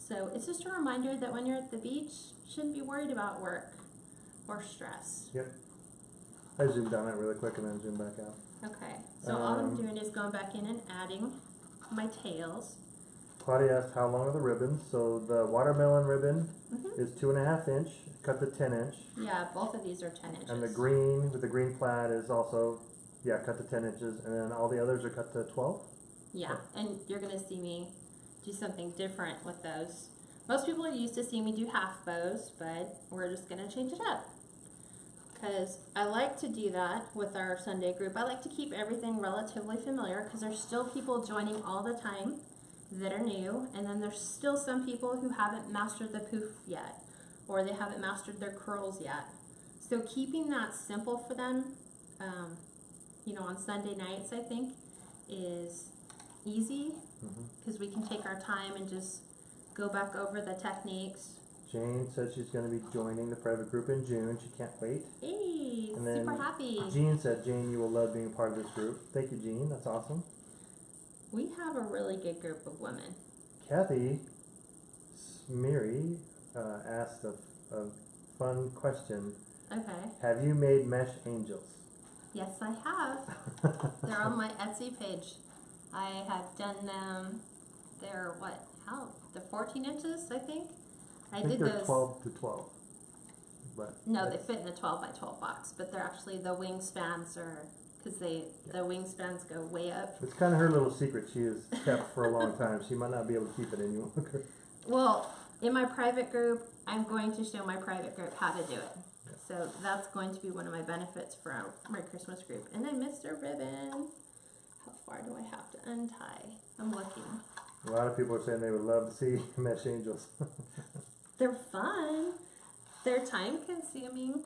So it's just a reminder that when you're at the beach, you shouldn't be worried about work or stress. Yep. I zoomed down that really quick and then zoomed back out. Okay, so all I'm doing is going back in and adding my tails. Claudia asked how long are the ribbons. So the watermelon ribbon Mm-hmm. is 2.5 inch, cut to 10 inch. Yeah, both of these are 10 inches. And the green with the green plaid is also, cut to 10 inches. And then all the others are cut to 12. Yeah, and you're going to see me do something different with those. Most people are used to seeing me do half bows, but we're just going to change it up. Because I like to do that with our Sunday group. I like to keep everything relatively familiar because there's still people joining all the time that are new, and then there's still some people who haven't mastered the poof yet, or they haven't mastered their curls yet. So keeping that simple for them, on Sunday nights, I think, is easy because we can take our time and just go back over the techniques. Jane said she's going to be joining the private group in June. She can't wait. Hey, And then super happy. Jean said, Jane, you will love being a part of this group. Thank you, Jean. That's awesome. We have a really good group of women. Kathy Smeary asked a fun question. Okay. Have you made mesh angels? Yes, I have. They're on my Etsy page. I have done them. They're they're 14 inches, I think. I think did they're those. 12 to 12. But No, they fit in a 12 by 12 box, but they're actually the wingspans because the wingspans go way up. it's kind of her little secret she has kept for a long time. She might not be able to keep it any longer. Well, in my private group, I'm going to show my private group how to do it. Yeah. So that's going to be one of my benefits for my Christmas group. And I missed a ribbon. How far do I have to untie? I'm looking. A lot of people are saying they would love to see mesh angels. They're fun. They're time consuming.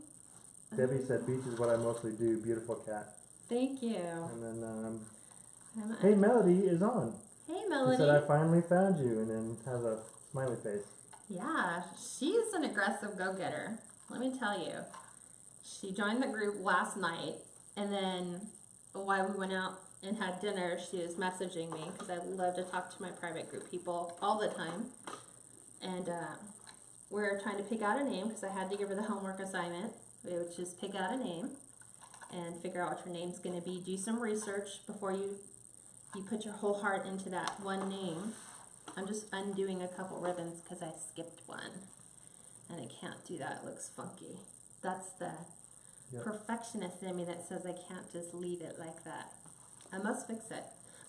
Debbie said, beach is what I mostly do. Beautiful cat. Thank you. And then, I'm- hey, Melody is on. Hey, She Melody. said, I finally found you, and then has a smiley face. Yeah, she's an aggressive go-getter. Let me tell you. She joined the group last night, and then while we went out and had dinner, she was messaging me because I love to talk to my private group people all the time. And we're trying to pick out a name because I had to give her the homework assignment, which is pick out a name and figure out what your name's going to be. Do some research before you put your whole heart into that one name. I'm just undoing a couple ribbons because I skipped one. And I can't do that. It looks funky. That's the perfectionist in me that says I can't just leave it like that. I must fix it.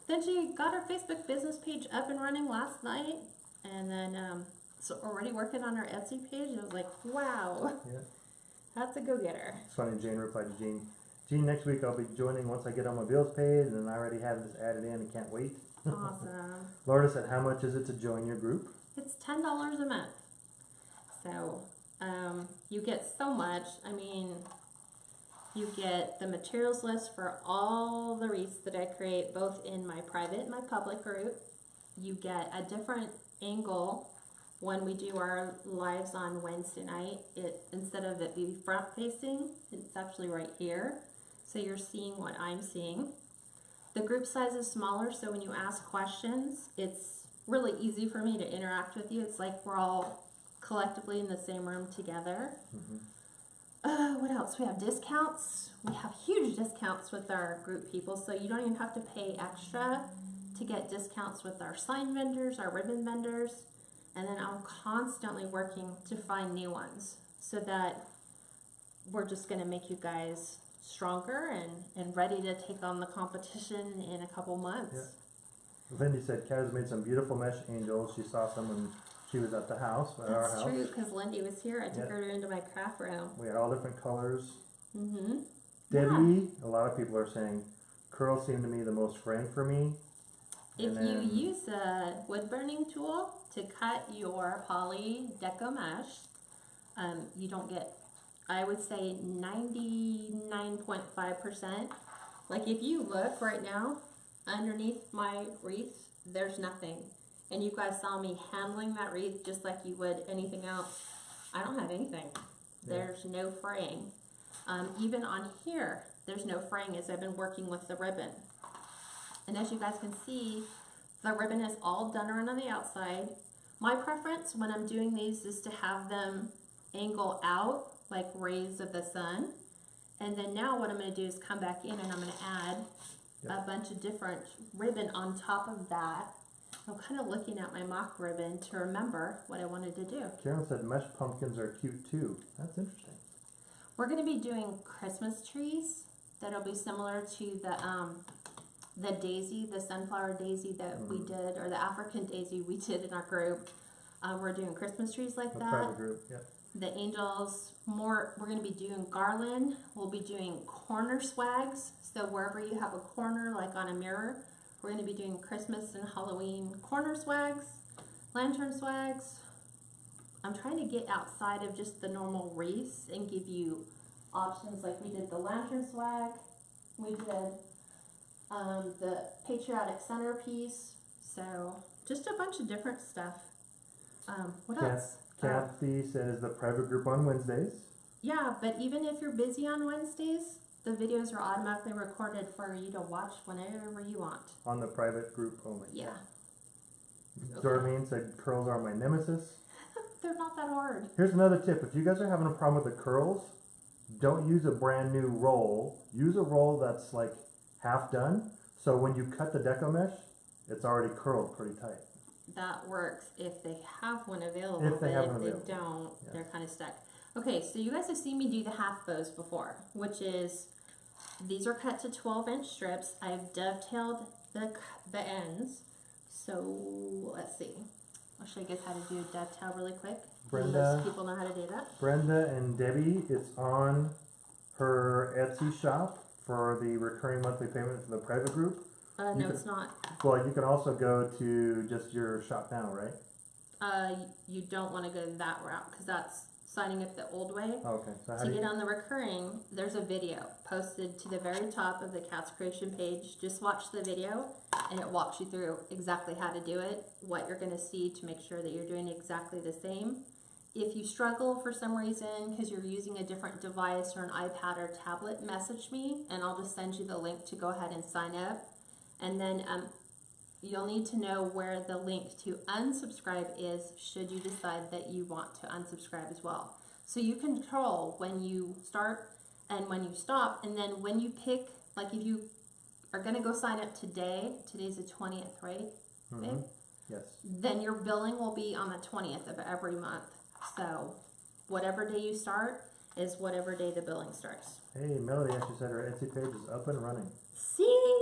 Then she got her Facebook business page up and running last night. And then, so already working on her Etsy page. And I was like, wow. Yeah. That's a go-getter. It's funny, Jane replied to Jean. Jean, next week I'll be joining once I get all my bills paid, and then I already have this added in and can't wait. Awesome. Laura said, how much is it to join your group? It's $10 a month. So, you get so much. I mean, you get the materials list for all the wreaths that I create, both in my private and my public group. You get a different angle when we do our lives on Wednesday night. Instead of it being front facing, it's actually right here. So you're seeing what I'm seeing. The group size is smaller, so when you ask questions, it's really easy for me to interact with you. It's like we're all collectively in the same room together. What else? We have discounts. We have huge discounts with our group people, so you don't even have to pay extra to get discounts with our sign vendors, our ribbon vendors. And then I'm constantly working to find new ones so that we're just going to make you guys stronger and ready to take on the competition in a couple months. Yeah. Lindy said, Kaz made some beautiful mesh angels. She saw some when she was at the house, at our That's house. true, because Lindy was here. I took her into my craft room. We had all different colors. Mm-hmm. Debbie, a lot of people are saying, curls seem to me the most fraying for me. If you use a wood burning tool to cut your poly deco mesh, you don't get, I would say 99.5%. Like if you look right now underneath my wreath, there's nothing. And you guys saw me handling that wreath just like you would anything else. I don't have anything. There's no fraying. Even on here, there's no fraying as I've been working with the ribbon. And as you guys can see, the ribbon is all done around on the outside. My preference when I'm doing these is to have them angle out like rays of the sun. And then now what I'm going to do is come back in and I'm going to add a bunch of different ribbon on top of that. I'm kind of looking at my mock ribbon to remember what I wanted to do. Karen said mesh pumpkins are cute too. That's interesting. We're going to be doing Christmas trees that'll be similar to the daisy, the sunflower daisy that we did, or the African daisy we did in our group. We're doing Christmas trees like that. Private group, yeah. The angels, we're going to be doing garland. We'll be doing corner swags. So wherever you have a corner, like on a mirror, we're going to be doing Christmas and Halloween corner swags, lantern swags. I'm trying to get outside of just the normal wreaths and give you options, like we did the lantern swag, we did the patriotic centerpiece, so just a bunch of different stuff. What else? Kathy says the private group on Wednesdays. Yeah, but even if you're busy on Wednesdays, the videos are automatically recorded for you to watch whenever you want. On the private group only. Yeah. Doreen said curls are my nemesis. They're not that hard. Here's another tip. If you guys are having a problem with the curls, don't use a brand new roll. Use a roll that's like half done. So when you cut the deco mesh, it's already curled pretty tight. That works if they have one available, If they have one but if available. they don't, Yeah. they're kind of stuck. Okay, so you guys have seen me do the half bows before, which is, these are cut to 12-inch strips. I've dovetailed the ends. So, let's see. I'll show you guys how to do a dovetail really quick. Brenda. Most people know how to do that. Brenda and Debbie, it's on her Etsy shop for the recurring monthly payment for the private group. No, it's not. Well, you can also go to just your shop now, right? You don't want to go that route because that's signing up the old way. Okay. So how To do get you? on the recurring, there's a video posted to the very top of the Cat's Creation page. Just watch the video and it walks you through exactly how to do it, what you're going to see to make sure that you're doing exactly the same. If you struggle for some reason because you're using a different device or an iPad or tablet, message me and I'll just send you the link to go ahead and sign up. And then you'll need to know where the link to unsubscribe is should you decide that you want to unsubscribe as well. So you control when you start and when you stop, and then when you pick, like if you are going to go sign up today, today's the 20th, right? Mm-hmm. Yes. Then your billing will be on the 20th of every month. So whatever day you start is whatever day the billing starts. Hey, Melody actually said her Etsy page is up and running. See?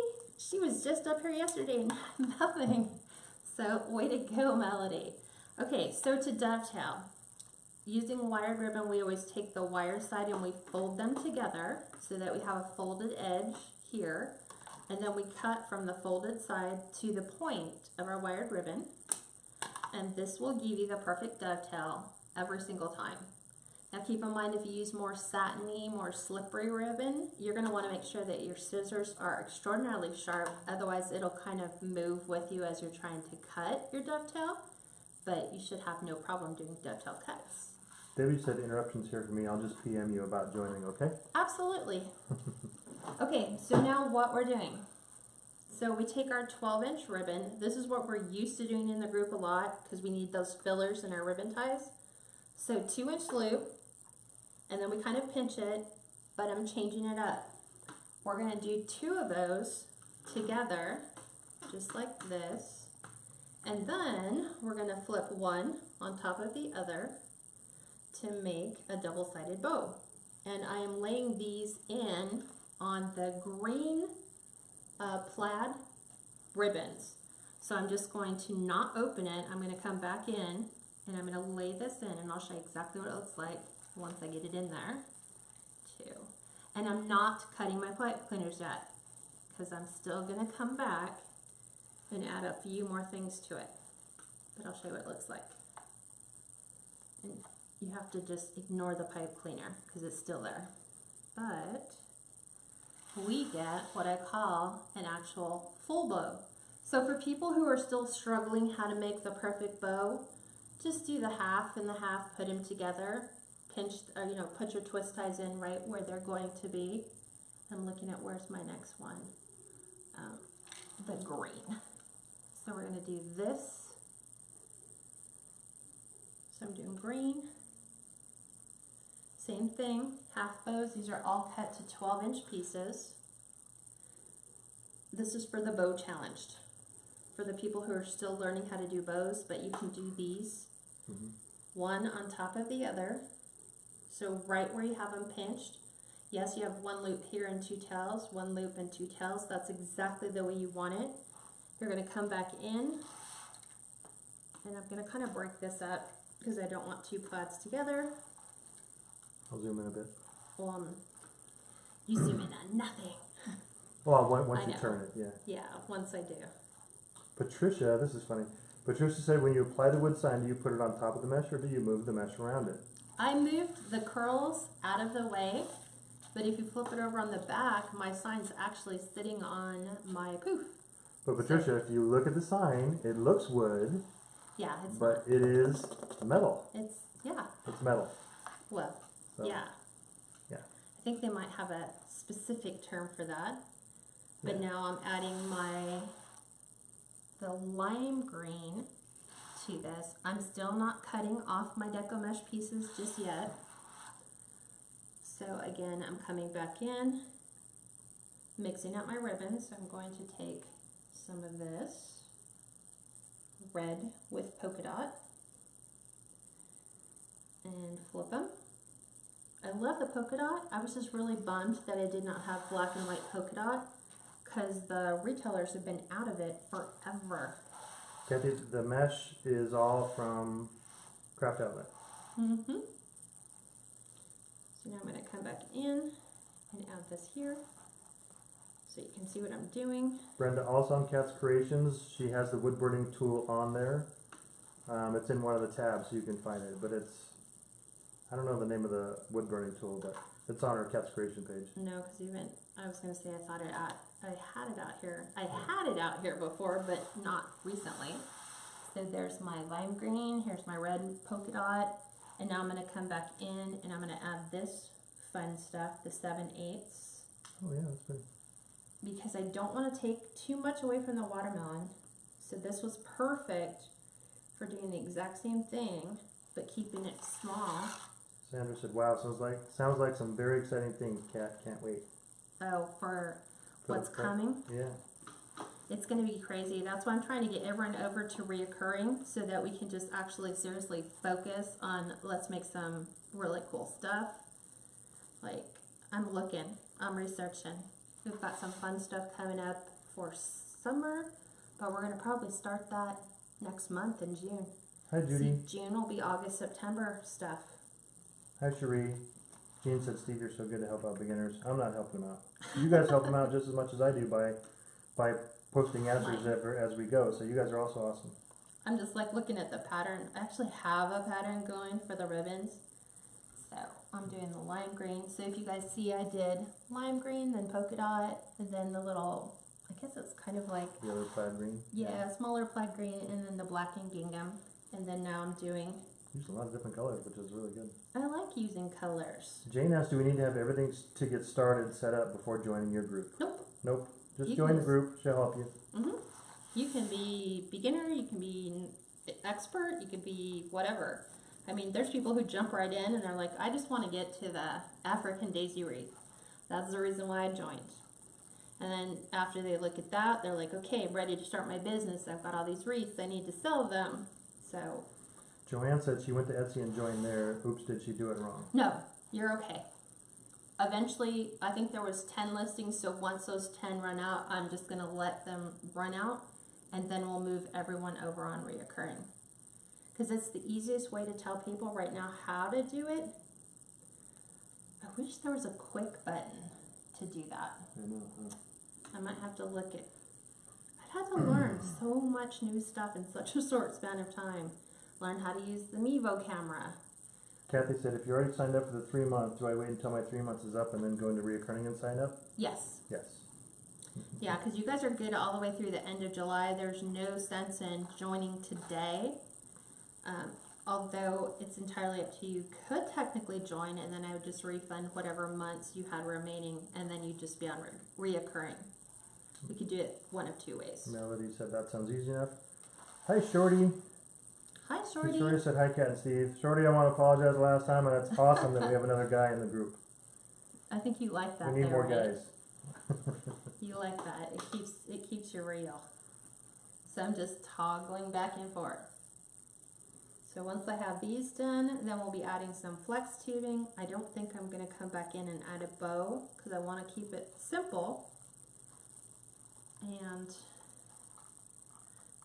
She was just up here yesterday and had nothing. So, way to go, Melody. Okay, so to dovetail, using wired ribbon, we always take the wire side and we fold them together so that we have a folded edge here. And then we cut from the folded side to the point of our wired ribbon. And this will give you the perfect dovetail every single time. Now keep in mind, if you use more satiny, more slippery ribbon, you're going to want to make sure that your scissors are extraordinarily sharp. Otherwise, it'll kind of move with you as you're trying to cut your dovetail. But you should have no problem doing dovetail cuts. Debbie said interruptions here for me. I'll just PM you about joining, okay? Absolutely. Okay, so now what we're doing. So we take our 12-inch ribbon. This is what we're used to doing in the group a lot because we need those fillers in our ribbon ties. So 2-inch loop. And then we kind of pinch it, but I'm changing it up. We're going to do 2 of those together, just like this. And then we're going to flip one on top of the other to make a double-sided bow. And I am laying these in on the green plaid ribbons. So I'm just going to not open it. I'm going to come back in and I'm going to lay this in, and I'll show you exactly what it looks like once I get it in there, too. And I'm not cutting my pipe cleaners yet because I'm still going to come back and add a few more things to it. But I'll show you what it looks like. And you have to just ignore the pipe cleaner because it's still there. But we get what I call an actual full bow. So for people who are still struggling how to make the perfect bow, just do the half and the half, put them together. Pinch, or put your twist ties in right where they're going to be. I'm looking at where's my next one. The green. So we're going to do this So I'm doing green. Same thing, half bows. These are all cut to 12-inch pieces. This is for the bow challenged. For the people who are still learning how to do bows, but you can do these one on top of the other. So right where you have them pinched, yes, you have one loop here and two tails, one loop and two tails. That's exactly the way you want it. You're going to come back in, and I'm going to kind of break this up because I don't want two plaids together. I'll zoom in a bit. You zoom in on nothing. Well, once you turn it, yeah. Yeah, once I do. Patricia, this is funny. Patricia said when you apply the wood sign, do you put it on top of the mesh or do you move the mesh around it? I moved the curls out of the way, but if you flip it over on the back, my sign's actually sitting on my poof. But Patricia, if you look at the sign, it looks wood. Yeah, it's but it is metal. It's metal. Well, So, yeah. Yeah. I think they might have a specific term for that. But Yeah. now I'm adding the lime green to this. I'm still not cutting off my deco mesh pieces just yet. So again, I'm coming back in, mixing up my ribbons. So I'm going to take some of this red with polka dot and flip them. I love the polka dot. I was just really bummed that I did not have black and white polka dot because the retailers have been out of it forever. Kathy, the mesh is all from Craft Outlet. Mm-hmm. So now I'm going to come back in and add this here so you can see what I'm doing. Brenda, also on Kat's Creations, she has the wood burning tool on there. It's in one of the tabs so you can find it, but it's, I don't know the name of the wood burning tool, but it's on her Kat's Creation page. No, because I was going to say I had it out here. I had it out here before, but not recently. So there's my lime green, here's my red polka dot, and now I'm going to come back in and I'm going to add this fun stuff, the 7/8. Oh yeah, that's pretty. Because I don't want to take too much away from the watermelon. So this was perfect for doing the exact same thing, but keeping it small. Sandra said, "Wow, sounds like some very exciting things, Kat. Can't wait." Oh, for what's coming? Yeah. It's going to be crazy. That's why I'm trying to get everyone over to reoccurring so that we can just actually seriously focus on let's make some really cool stuff. Like, I'm researching. We've got some fun stuff coming up for summer, but we're going to probably start that next month in June. Hi, Judy. See, June will be August, September stuff. Hi, Cherie. Jean said, "Steve, you're so good to help out beginners." I'm not helping them out. You guys help them out just as much as I do by posting answers as we go. So you guys are also awesome. I'm just like looking at the pattern. I actually have a pattern going for the ribbons. So I'm doing the lime green. So if you guys see, I did lime green, then polka dot, and then the little, I guess it's kind of like, The other plaid green. yeah, smaller plaid green, and then the black and gingham. And then now I'm doing, Use a lot of different colors, which is really good. I like using colors. Jane asked, "Do we need to have everything to get started set up before joining your group?" Nope. Nope. Just You join can the group. She'll help you. Mm-hmm. You can be beginner, you can be expert, you can be whatever. I mean, there's people who jump right in and they're like, I just want to get to the African daisy wreath. That's the reason why I joined. And then after they look at that, they're like, okay, I'm ready to start my business. I've got all these wreaths, I need to sell them. So, Joanne said she went to Etsy and joined there. Oops, did she do it wrong? no, you're okay. Eventually, I think there was 10 listings, so once those 10 run out, I'm just going to let them run out, and then we'll move everyone over on reoccurring. Because it's the easiest way to tell people right now how to do it. I wish there was a quick button to do that. I know, huh? I might have to look at. I've had to learn so much new stuff in such a short span of time. Learn how to use the Mevo camera. Kathy said, "If you already signed up for the 3 months, do I wait until my 3 months is up and then go into reoccurring and sign up?" Yes. Yes. Yeah, because you guys are good all the way through the end of July. There's no sense in joining today. Although it's entirely up to you. You could technically join and then I would just refund whatever months you had remaining and then you'd just be on reoccurring. We could do it one of two ways. Melody said, "That sounds easy enough." Hi, Shorty. Hi, Shorty. Shorty said hi, Kat and Steve. Shorty, I want to apologize last time, and it's awesome that we have another guy in the group. I think you like that. We need there, more right? guys. You like that. It keeps you real. So I'm just toggling back and forth. So once I have these done, then we'll be adding some flex tubing. I don't think I'm going to come back in and add a bow because I want to keep it simple.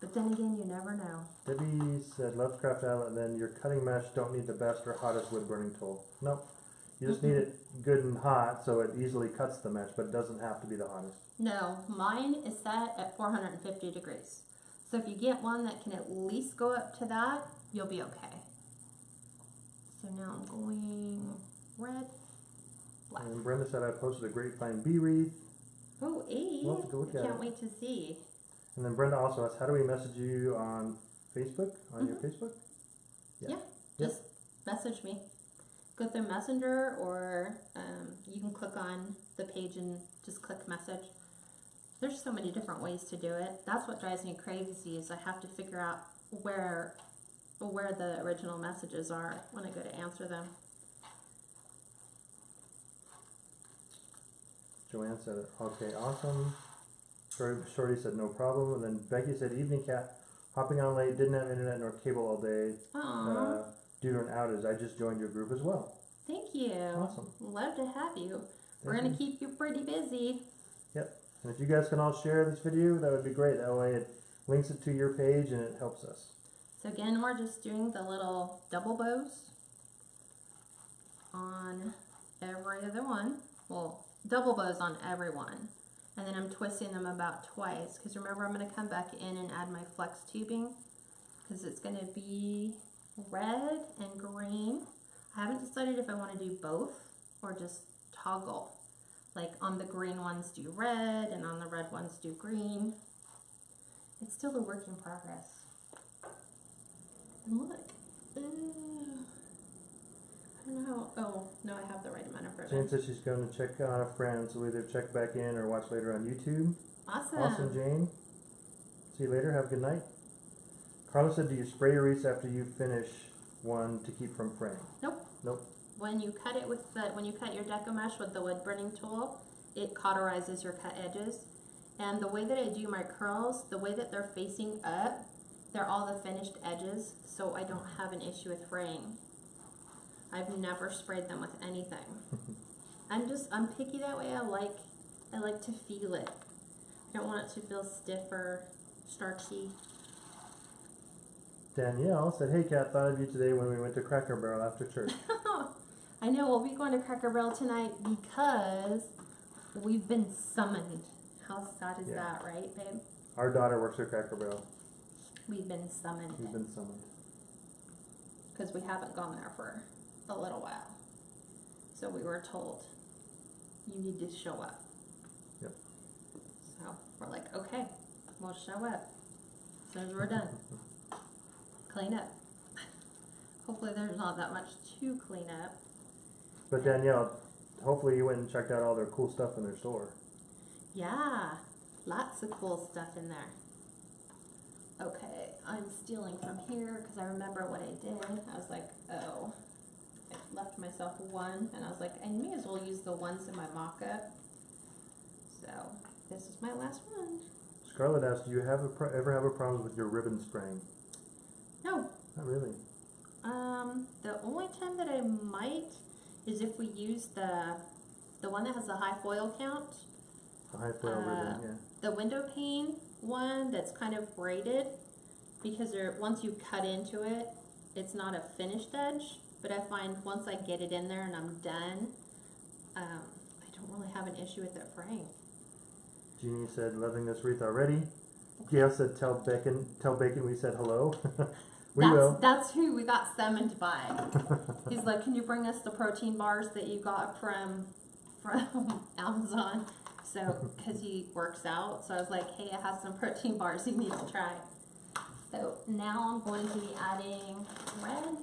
But then again, you never know. Debbie said, Lovecraft Island, then your cutting mesh don't need the best or hottest wood burning tool. Nope. You just need it good and hot so it easily cuts the mesh, but it doesn't have to be the hottest. No, mine is set at 450 degrees. So if you get one that can at least go up to that, you'll be okay. So now I'm going red, black. And Brenda said, I posted a grapevine bee wreath. Oh, eight. We'll have to go look at Can't it. wait to see. And then Brenda also asked, how do we message you on Facebook? On your Facebook? Yeah. Just message me. Go through Messenger, or you can click on the page and just click message. There's so many different ways to do it. That's what drives me crazy, is I have to figure out where the original messages are when I go to answer them. Joanne said, okay, awesome. Shorty said, no problem. And then Becky said, evening, Kat. Hopping on late, didn't have internet nor cable all day due to an outage. I just joined your group as well. Thank you. Awesome. Love to have you. We're going to keep you pretty busy. Yep. And if you guys can all share this video, that would be great. That way it links it to your page and it helps us. So again, we're just doing the little double bows on every other one. Well, double bows on every one. And then I'm twisting them about twice, because remember, I'm going to come back in and add my flex tubing, because it's going to be red and green. I haven't decided if I want to do both or just toggle. Like on the green ones do red and on the red ones do green. It's still a work in progress. And look. I don't know. Oh, no, I have the right amount of ribbon. Jane said she's going to check on a friend, so either check back in or watch later on YouTube. Awesome. Awesome, Jane. See you later. Have a good night. Carla said, do you spray your wreaths after you finish one to keep from fraying? Nope. Nope. When you cut it with when you cut your deco mesh with the wood burning tool, it cauterizes your cut edges. And the way that I do my curls, the way that they're facing up, they're all the finished edges, so I don't have an issue with fraying. I've never sprayed them with anything. I'm picky that way. I like to feel it. I don't want it to feel stiff or starchy. Danielle said, hey Kat, thought of you today when we went to Cracker Barrel after church. I know, we'll be going to Cracker Barrel tonight because we've been summoned. How sad is that, right, babe? Our daughter works at Cracker Barrel. We've been summoned. We've been summoned. Because we haven't gone there for a little while. So we were told, you need to show up. Yep. So we're like, okay, we'll show up as soon as we're done. Clean up. Hopefully there's not that much to clean up. But Danielle, hopefully you went and checked out all their cool stuff in their store. Yeah, lots of cool stuff in there. Okay, I'm stealing from here because I remember what I did. I was like, oh, I left myself one, and I was like, I may as well use the ones in my mock-up. So this is my last one. Scarlett asked, do you ever have a problem with your ribbon spraying? No. Not really. The only time that I might is if we use the one that has the high foil count. The high foil ribbon, yeah. The window pane one that's kind of braided, because once you cut into it, it's not a finished edge. But I find once I get it in there and I'm done, I don't really have an issue with it fraying. Jeannie said, loving this wreath already. Gail said, tell Bacon we said hello. We will. That's who we got summoned by. He's like, can you bring us the protein bars that you got from Amazon? So, because he works out. So I was like, hey, I have some protein bars you need to try. So now I'm going to be adding red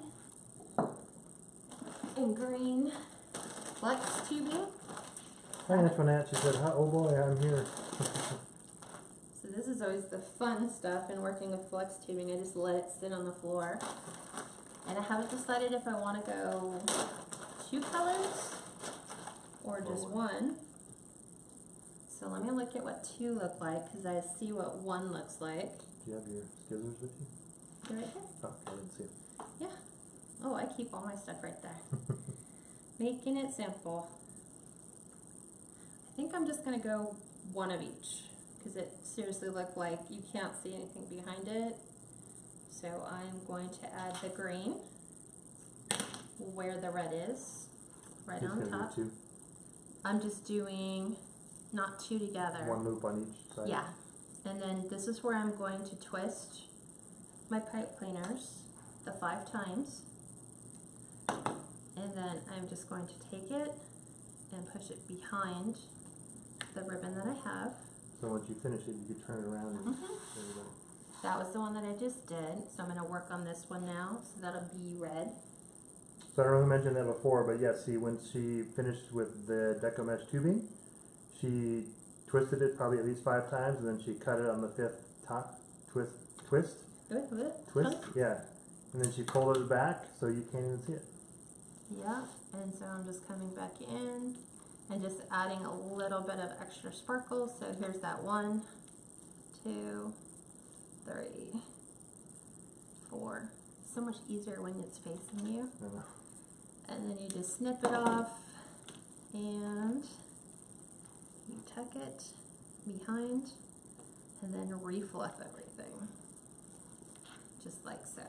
and green flex tubing. Hi Antoinette, she said, oh boy, I'm here. So this is always the fun stuff in working with flex tubing. I just let it sit on the floor. And I haven't decided if I want to go 2 colors or just one. So let me look at what 2 look like, because I see what 1 looks like. Do you have your scissors with you? They're right here. Oh, I didn't see it. Yeah. Oh, I keep all my stuff right there. Making it simple. I think I'm just going to go 1 of each, because it seriously looked like you can't see anything behind it. So I'm going to add the green where the red is, right Just on gonna top. do 2. I'm just doing not 2 together. 1 loop on each side. Yeah. And then this is where I'm going to twist my pipe cleaners the 5 times. And then I'm just going to take it and push it behind the ribbon that I have. So once you finish it, you can turn it around and there you go. That was the one that I just did. So I'm going to work on this one now. So that'll be red. So I don't know if I mentioned that before, but yes, see, when she finished with the Deco Mesh tubing, she twisted it probably at least 5 times, and then she cut it on the 5th top twist, yeah. And then she folded it back so you can't even see it. Yeah, and so I'm just coming back in and just adding a little bit of extra sparkles. So here's that 1, 2, 3, 4. So much easier when it's facing you. I know. And then you just snip it off and you tuck it behind and then refluff everything. Just like so.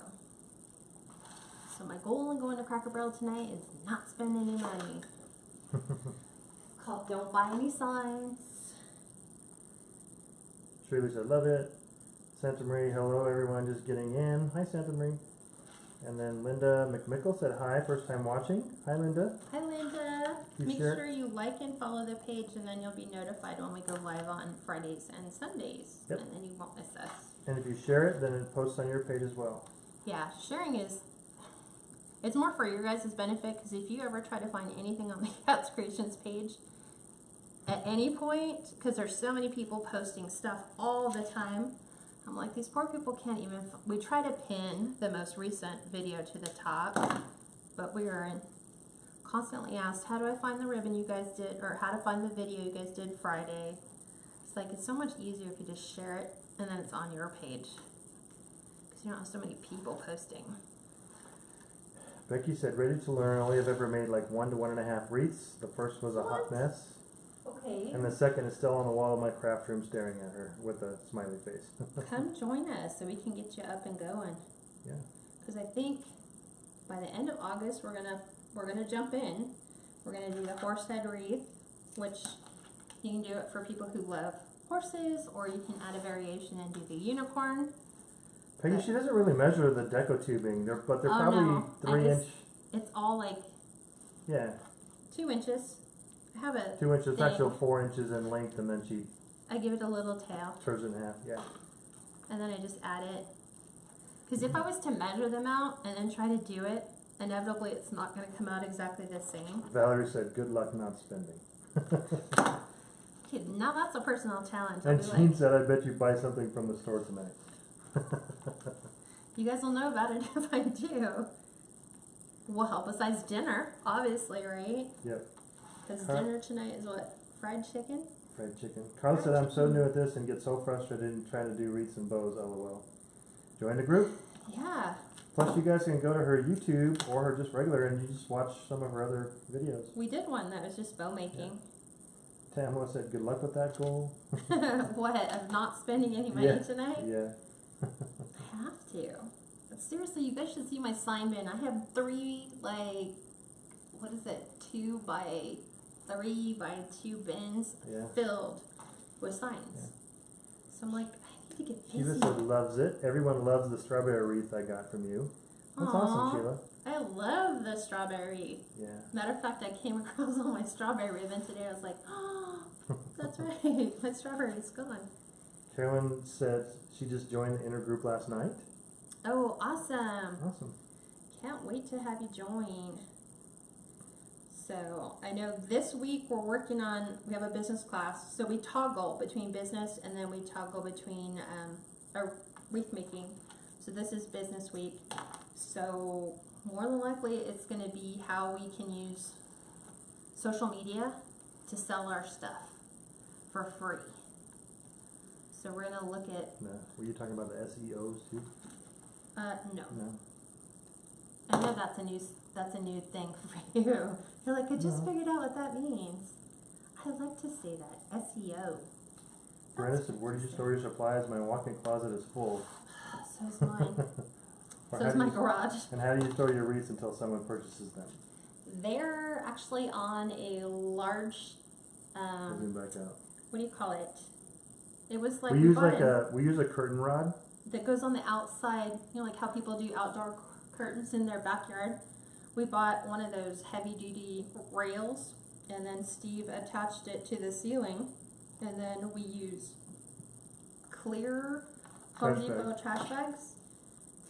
So my goal in going to Cracker Barrel tonight is not spend any money. It's called Don't Buy Any Signs. Shirley said, love it. Santa Marie, hello everyone, just getting in. Hi Santa Marie. And then Linda McMickle said hi, first time watching. Hi Linda. Hi Linda. You Make share- sure you like and follow the page, and then you'll be notified when we go live on Fridays and Sundays. Yep. And then you won't miss us. And if you share it, then it posts on your page as well. Yeah, sharing is, it's more for your guys' benefit, because if you ever try to find anything on the Cats Creations page at any point, because there's so many people posting stuff all the time, I'm like, these poor people can't even, we try to pin the most recent video to the top, but we are constantly asked, how do I find the ribbon you guys did, or how to find the video you guys did Friday. It's like, it's so much easier if you just share it, and then it's on your page, because you don't have so many people posting. Becky said, ready to learn, only have ever made like 1 to 1.5 wreaths. The first was a hot mess. Okay. And the second is still on the wall of my craft room staring at her with a smiley face. Come join us so we can get you up and going. Yeah. Because I think by the end of August we're gonna jump in. We're gonna do the horse head wreath, which you can do it for people who love horses, or you can add a variation and do the unicorn. Peggy, she doesn't really measure the deco tubing, but they're Oh, probably no. 3-inch. It's all like Yeah, 2 inches. I have a 2 inches. It's thing. actually 4 inches in length, and then she I give it a little tail, turns it in half. Yeah. and then I just add it. Because if I was to measure them out and then try to do it, inevitably it's not going to come out exactly the same. Valerie said, "Good luck not spending." Okay, now that's a personal challenge. And I'll be Jean like, said, "I bet you buy something from the store tonight." you guys will know about it if I do. Well, besides dinner, obviously, right? Yep. Because Huh? dinner tonight is what? Fried chicken? Fried chicken. Carla said, "I'm so new at this and get so frustrated in trying to do wreaths and bows." LOL. Join the group. Yeah. Plus, you guys can go to her YouTube or her just regular, and you just watch some of her other videos. We did one that was just bow making. Tamala said, "Good luck with that goal." What? Of not spending any money Yeah. tonight? Yeah. I have to. But seriously, you guys should see my sign bin. I have 3, like, what is it? 2 by 3 by 2 bins Yeah. filled with signs. Yeah. So I'm like, I need to get Sheila busy. said, "Loves it. Everyone loves the strawberry wreath I got from you." That's awesome, Aw. Sheila. I love the strawberry. Yeah. Matter of fact, I came across all my strawberry ribbon today. I was like, oh, that's right. My strawberry's gone. Carolyn said she just joined the inner group last night. Oh, awesome. Awesome. Can't wait to have you join. So I know this week we have a business class, so we toggle between business and then we toggle between our wreath making. So this is business week. So more than likely it's going to be how we can use social media to sell our stuff for free. So we're going to look at... No. Were you talking about the SEOs too? No. No. I know that's a new thing for you. You're like, I just figured out what that means. I like to say that. SEO. Brenda said, where did you store your supplies? My walk-in closet is full. So is mine. Or So how is do my you- garage. And how do you store your wreaths until someone purchases them? They're actually on a large, Zoom back out. what do you call it? It was like We use bought like it we use a curtain rod. that goes on the outside, you know, like how people do outdoor curtains in their backyard. We bought one of those heavy duty rails, and then Steve attached it to the ceiling, and then we use clear Home Trash Depot bags. trash bags,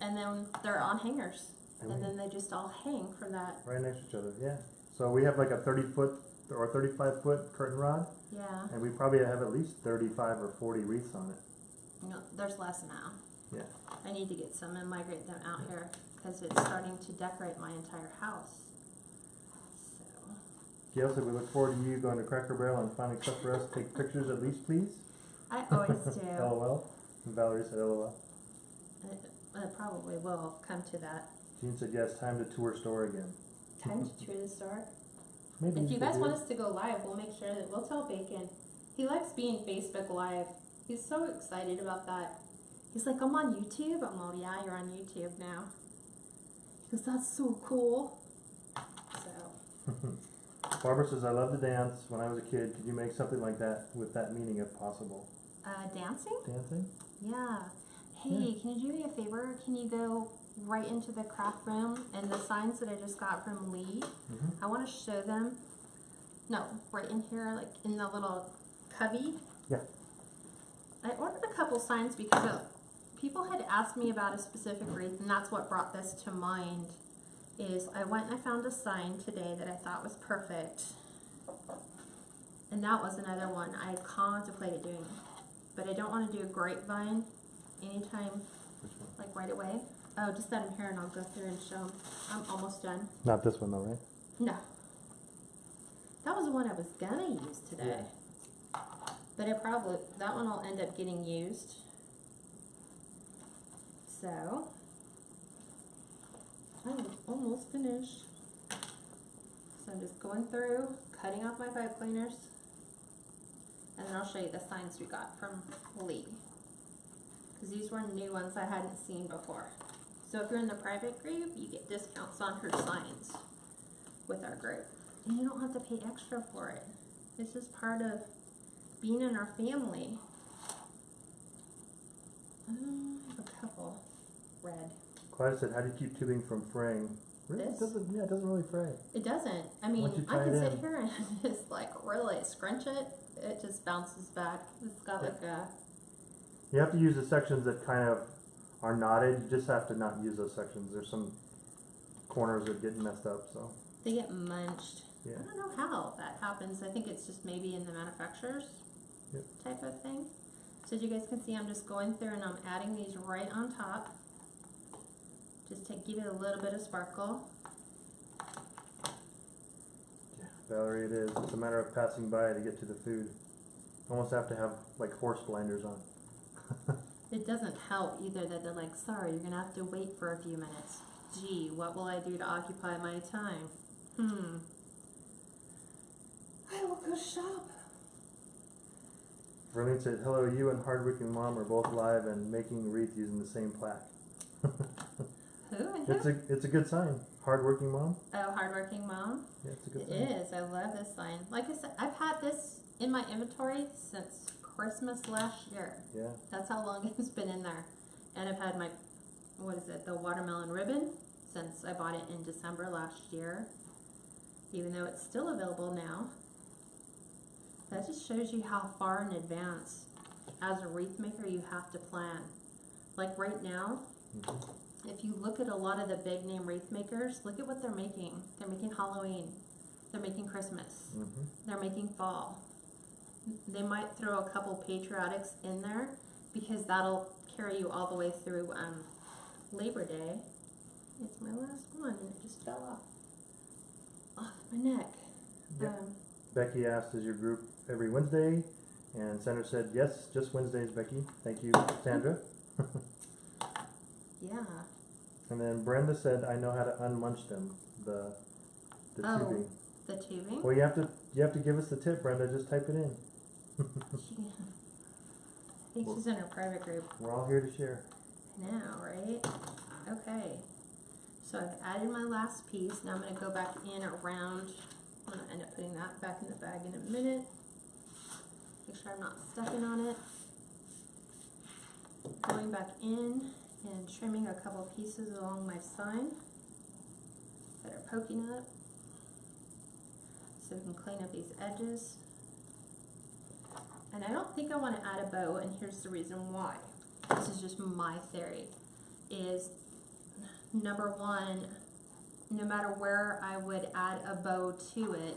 and then they're on hangers, And and we- then they just all hang from that. Right next to each other, yeah. So we have like a 30-foot or 35-foot curtain rod, Yeah, and we probably have at least 35 or 40 wreaths on it. you know, there's less now. Yeah. I need to get some and migrate them out here because it's starting to decorate my entire house. So, Gail said, we look forward to you going to Cracker Barrel and finding stuff for us. Take pictures at least, please. I always do. LOL. And Valerie said, LOL. It probably will come to that. Jean said, yes, time to tour store again. Time to tour the store. Maybe If you should guys do want it. us to go live, we'll make sure that we'll tell Bacon. He likes being Facebook Live. He's so excited about that. He's like, I'm on YouTube. I'm like, yeah, you're on YouTube now. He goes, that's so cool. So, Barbara says, I love to dance. When I was a kid, could you make something like that with that meaning if possible? dancing? Dancing? Yeah. Hey, can you do me a favor? Can you go right into the craft room and the signs that I just got from Lee? Mm-hmm. I want to show them. No, right in here, like in the little cubby. Yeah. I ordered a couple signs because people had asked me about a specific wreath, and that's what brought this to mind. Is I went and I found a sign today that I thought was perfect, and that was another one I contemplated doing, but I don't want to do a grapevine anytime, Which one? like right away. Oh, just let them here, and I'll go through and show them. I'm almost done. Not this one though, right? No. That was the one I was gonna use today. But that one will end up getting used. So, I'm almost finished. So I'm just going through, cutting off my pipe cleaners, and then I'll show you the signs we got from Lee. Because these were new ones I hadn't seen before. So if you're in the private group, you get discounts on her signs with our group. And you don't have to pay extra for it. It's just part of being in our family. I have a couple. Red. Clyde said, how do you keep tubing from fraying? Really? This? It doesn't really fray. It doesn't. I mean, Once you I tie can it sit in. here and just like really scrunch it. It just bounces back. It's got like a... You have to use the sections that kind of are knotted. You just have to not use those sections. There's some corners that get messed up, so. They get munched. Yeah. I don't know how that happens. I think it's just maybe in the manufacturer's type of thing. So as you guys can see, I'm just going through and I'm adding these right on top. Just to give it a little bit of sparkle. Valerie, it is. It's a matter of passing by to get to the food. Almost have to have like horse blinders on. It doesn't help either that they're like, sorry, you're gonna have to wait for a few minutes. Gee, what will I do to occupy my time? I will go shop. Verlene said, hello, you and Hardworking Mom are both live and making wreath using the same plaque. Who and who? It's a good sign. Hardworking Mom? Oh, hardworking mom? Yeah, it's a good It sign. is. I love this sign. Like I said, I've had this in my inventory since Christmas last year. Yeah. That's how long it's been in there. And I've had my, the watermelon ribbon since I bought it in December last year. Even though it's still available now. That just shows you how far in advance, as a wreath maker, you have to plan. Like right now, if you look at a lot of the big name wreath makers, look at what they're making. They're making Halloween. They're making Christmas. Mm-hmm. They're making fall. They might throw a couple patriotics in there because that'll carry you all the way through Labor Day. It's my last one and it just fell off my neck. Yep. Becky asked, is your group every Wednesday? And Sandra said, yes, just Wednesdays, Becky. Thank you, Sandra. Yeah. And then Brenda said, I know how to unmunch them, the tubing. The tubing? Well, you have to give us the tip, Brenda. Just type it in. I think she's in her private group. We're all here to share. Now, right? Okay. So I've added my last piece. Now I'm going to go back in around. I'm going to end up putting that back in the bag in a minute. Make sure I'm not stepping on it. Going back in and trimming a couple pieces along my sign that are poking up so we can clean up these edges. And I don't think I want to add a bow, and here's the reason why. This is just my theory. Is number one, no matter where I would add a bow to it,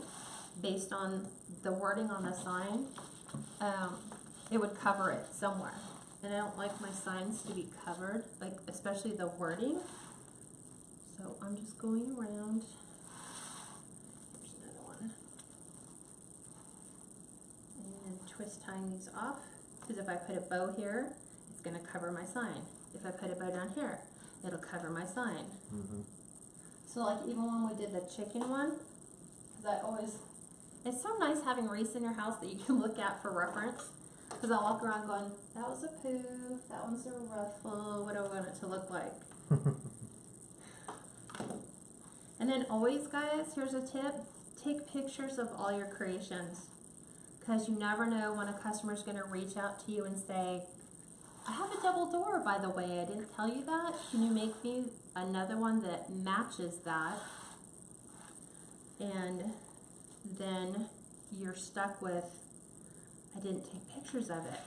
based on the wording on the sign, it would cover it somewhere. And I don't like my signs to be covered, like especially the wording. So I'm just going around. There's another one. And twist tying these off, because if I put a bow here, it's going to cover my sign. If I put a bow down here, it'll cover my sign. Mm-hmm. So like even when we did the chicken one, because it's so nice having wreaths in your house that you can look at for reference. Because I walk around going, that was a poo, that one's a ruffle, what do I want it to look like? And then always, guys, here's a tip, take pictures of all your creations. Because you never know when a customer's going to reach out to you and say, I have a double door, by the way, I didn't tell you that. Can you make me another one that matches that? And then you're stuck with, I didn't take pictures of it.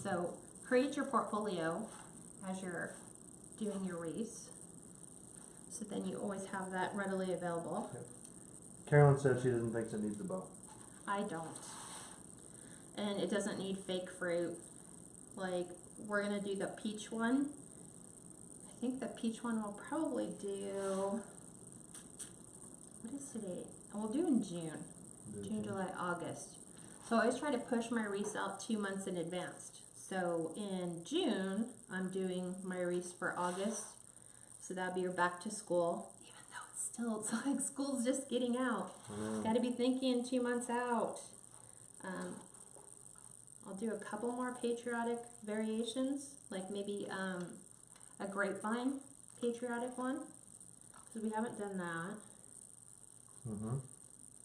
So create your portfolio as you're doing your wreaths. So then you always have that readily available. Yep. Carolyn said she doesn't think it needs a bow. I don't. And it doesn't need fake fruit. Like, we're going to do the peach one. I think the peach one will probably do, what is today? We'll do in June. June, July, August. So I always try to push my wreaths out 2 months in advance. So in June, I'm doing my wreaths for August. So that'll be your back to school. Even though it's like school's just getting out. Got to be thinking 2 months out. I'll do a couple more patriotic variations, like maybe a grapevine patriotic one, because we haven't done that. Mm-hmm.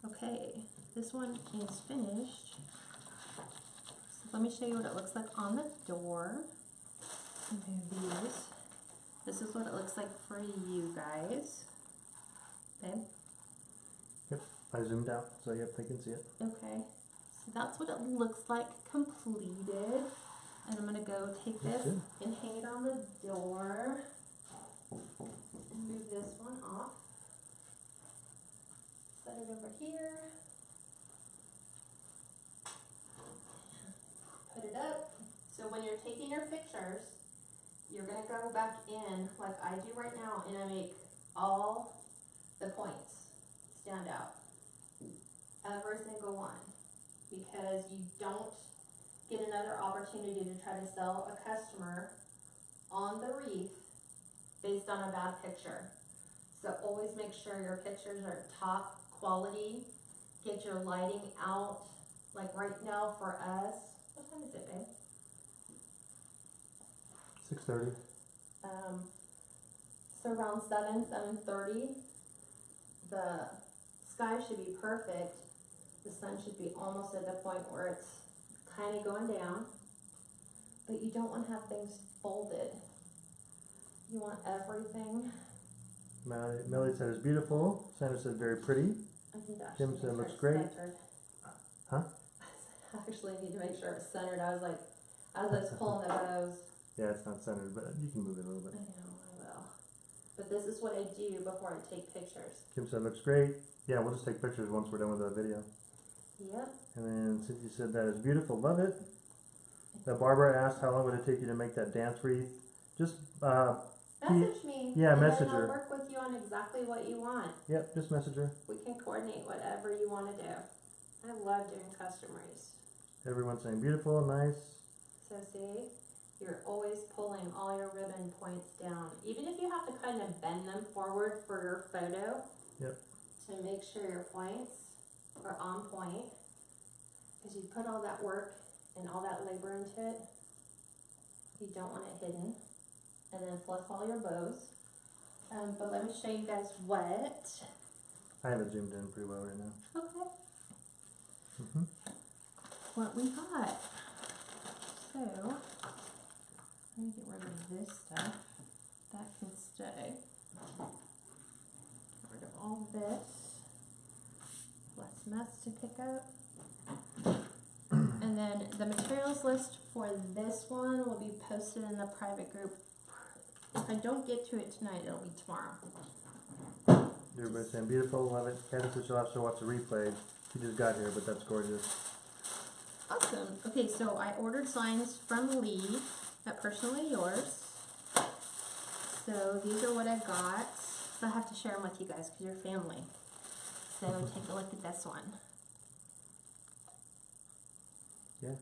Okay, this one is finished. So let me show you what it looks like on the door. Move these. This is what it looks like for you guys. Okay. Yep, I zoomed out, so yep, they can see it. Okay, so that's what it looks like completed. And I'm gonna go take this and hang it on the door. And move this one off. Set it over here. Put it up. So when you're taking your pictures, you're gonna go back in like I do right now, and I make all the points stand out. Every single one. Because you don't get another opportunity to try to sell a customer on the wreath based on a bad picture. So always make sure your pictures are top quality. Get your lighting out. Like right now for us, what time is it, babe? 6:30. So around 7:30, the sky should be perfect. The sun should be almost at the point where it's kind of going down, but you don't want to have things folded. You want everything. Melody said it's beautiful. Sandra said very pretty. I need to Jim actually said it make looks sure great. it's centered. Huh? I actually need to make sure it's centered. I was like, as I was pulling the bows. Yeah, it's not centered, but you can move it a little I bit. know, I will. but this is what I do before I take pictures. Kim said looks great. Yeah, we'll just take pictures once we're done with the video. Yep. And then Cynthia said that is beautiful, love it. Now Barbara asked how long would it take you to make that dance wreath. Just message me. Yeah, and message then I'll her. work with you on exactly what you want. Yep, just message her. We can coordinate whatever you want to do. I love doing custom wreaths. Everyone's saying beautiful, nice. So see, you're always pulling all your ribbon points down. Even if you have to kind of bend them forward for your photo. Yep. To make sure your points are on point. Because you put all that work and all that labor into it. You don't want it hidden. And then fluff all your bows. But let me show you guys what. I have it zoomed in pretty well right now. Okay. Mm-hmm. What we got. So, let me get rid of this stuff. That can stay. Get rid of all this. Less mess to pick up. And then the materials list for this one will be posted in the private group. If I don't get to it tonight, it'll be tomorrow. Everybody's saying beautiful, love it. Kathy said she'll have to watch the replay. She just got here, but that's gorgeous. Awesome. Okay, so I ordered signs from Lee at Personally Yours. So these are what I got. So I have to share them with you guys because you're family. So take a look at this one. Yeah.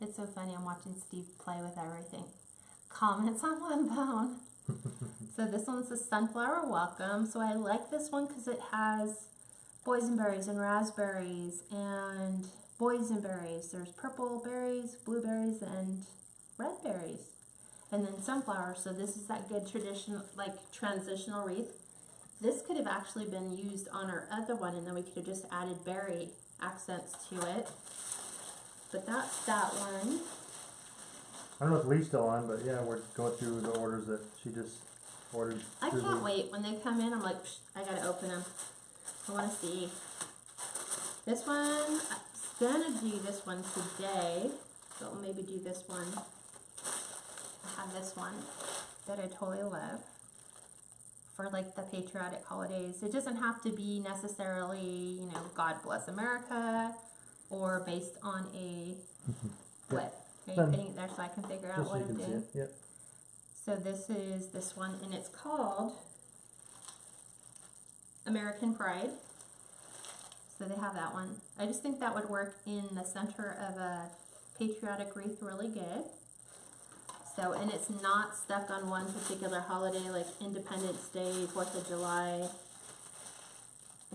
It's so funny. I'm watching Steve play with everything. Comments on one bone. So this one's a sunflower welcome. So I like this one because it has boysenberries and raspberries and boysenberries. There's purple berries, blueberries, and red berries. And then sunflowers. So this is that good traditional, like transitional wreath. This could have actually been used on our other one, and then we could have just added berry accents to it. But that's that one. I don't know if Lee's still on, but yeah, we're going through the orders that she just ordered. I can't wait. When they come in, I'm like, psh, I gotta open them. I want to see. This one, I'm gonna do this one today. So I'll maybe do this one. I have this one that I totally love for like the patriotic holidays. It doesn't have to be necessarily, you know, God Bless America or based on a what? Are you putting it there so I can figure out Just so what you I'm can see doing? it. Yep. So this is this one, and it's called American Pride. So they have that one. I just think that would work in the center of a patriotic wreath really good. So, and it's not stuck on one particular holiday like Independence Day, 4th of July.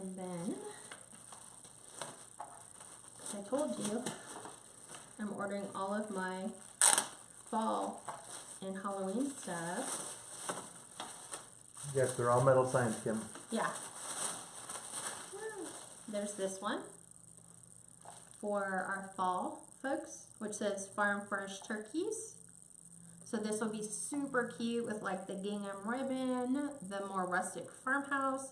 And then, as I told you, I'm ordering all of my fall and Halloween stuff. Yes, they're all metal signs, Kim. Yeah. There's this one for our fall folks, which says Farm Fresh Turkeys. So this will be super cute with like the gingham ribbon, the more rustic farmhouse.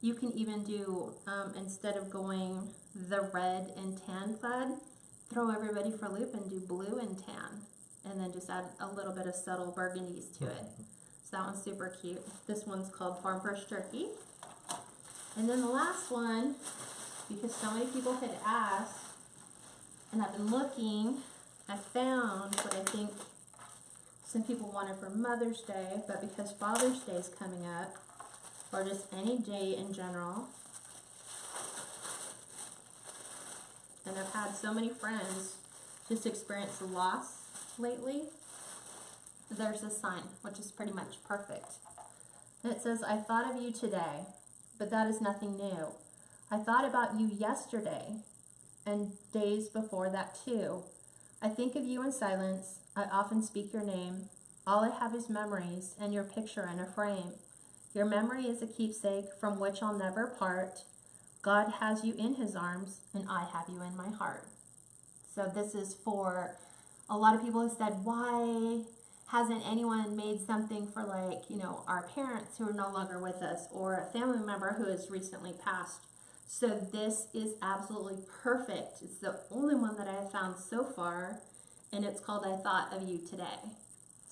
You can even do, instead of going the red and tan plaid, throw everybody for a loop and do blue and tan. And then just add a little bit of subtle burgundies to it. So that one's super cute. This one's called Farm Fresh Turkey. And then the last one, because so many people had asked, and I've been looking, I found what I think some people wanted for Mother's Day, but because Father's Day is coming up, or just any day in general, and I've had so many friends just experience loss lately, there's a sign, which is pretty much perfect. And it says, I thought of you today, but that is nothing new. I thought about you yesterday and days before that too. I think of you in silence. I often speak your name. All I have is memories and your picture in a frame. Your memory is a keepsake from which I'll never part. God has you in his arms and I have you in my heart. So this is for a lot of people who said, why hasn't anyone made something for, like, you know, our parents who are no longer with us, or a family member who has recently passed? So this is absolutely perfect. It's the only one that I have found so far, and it's called I Thought of You Today.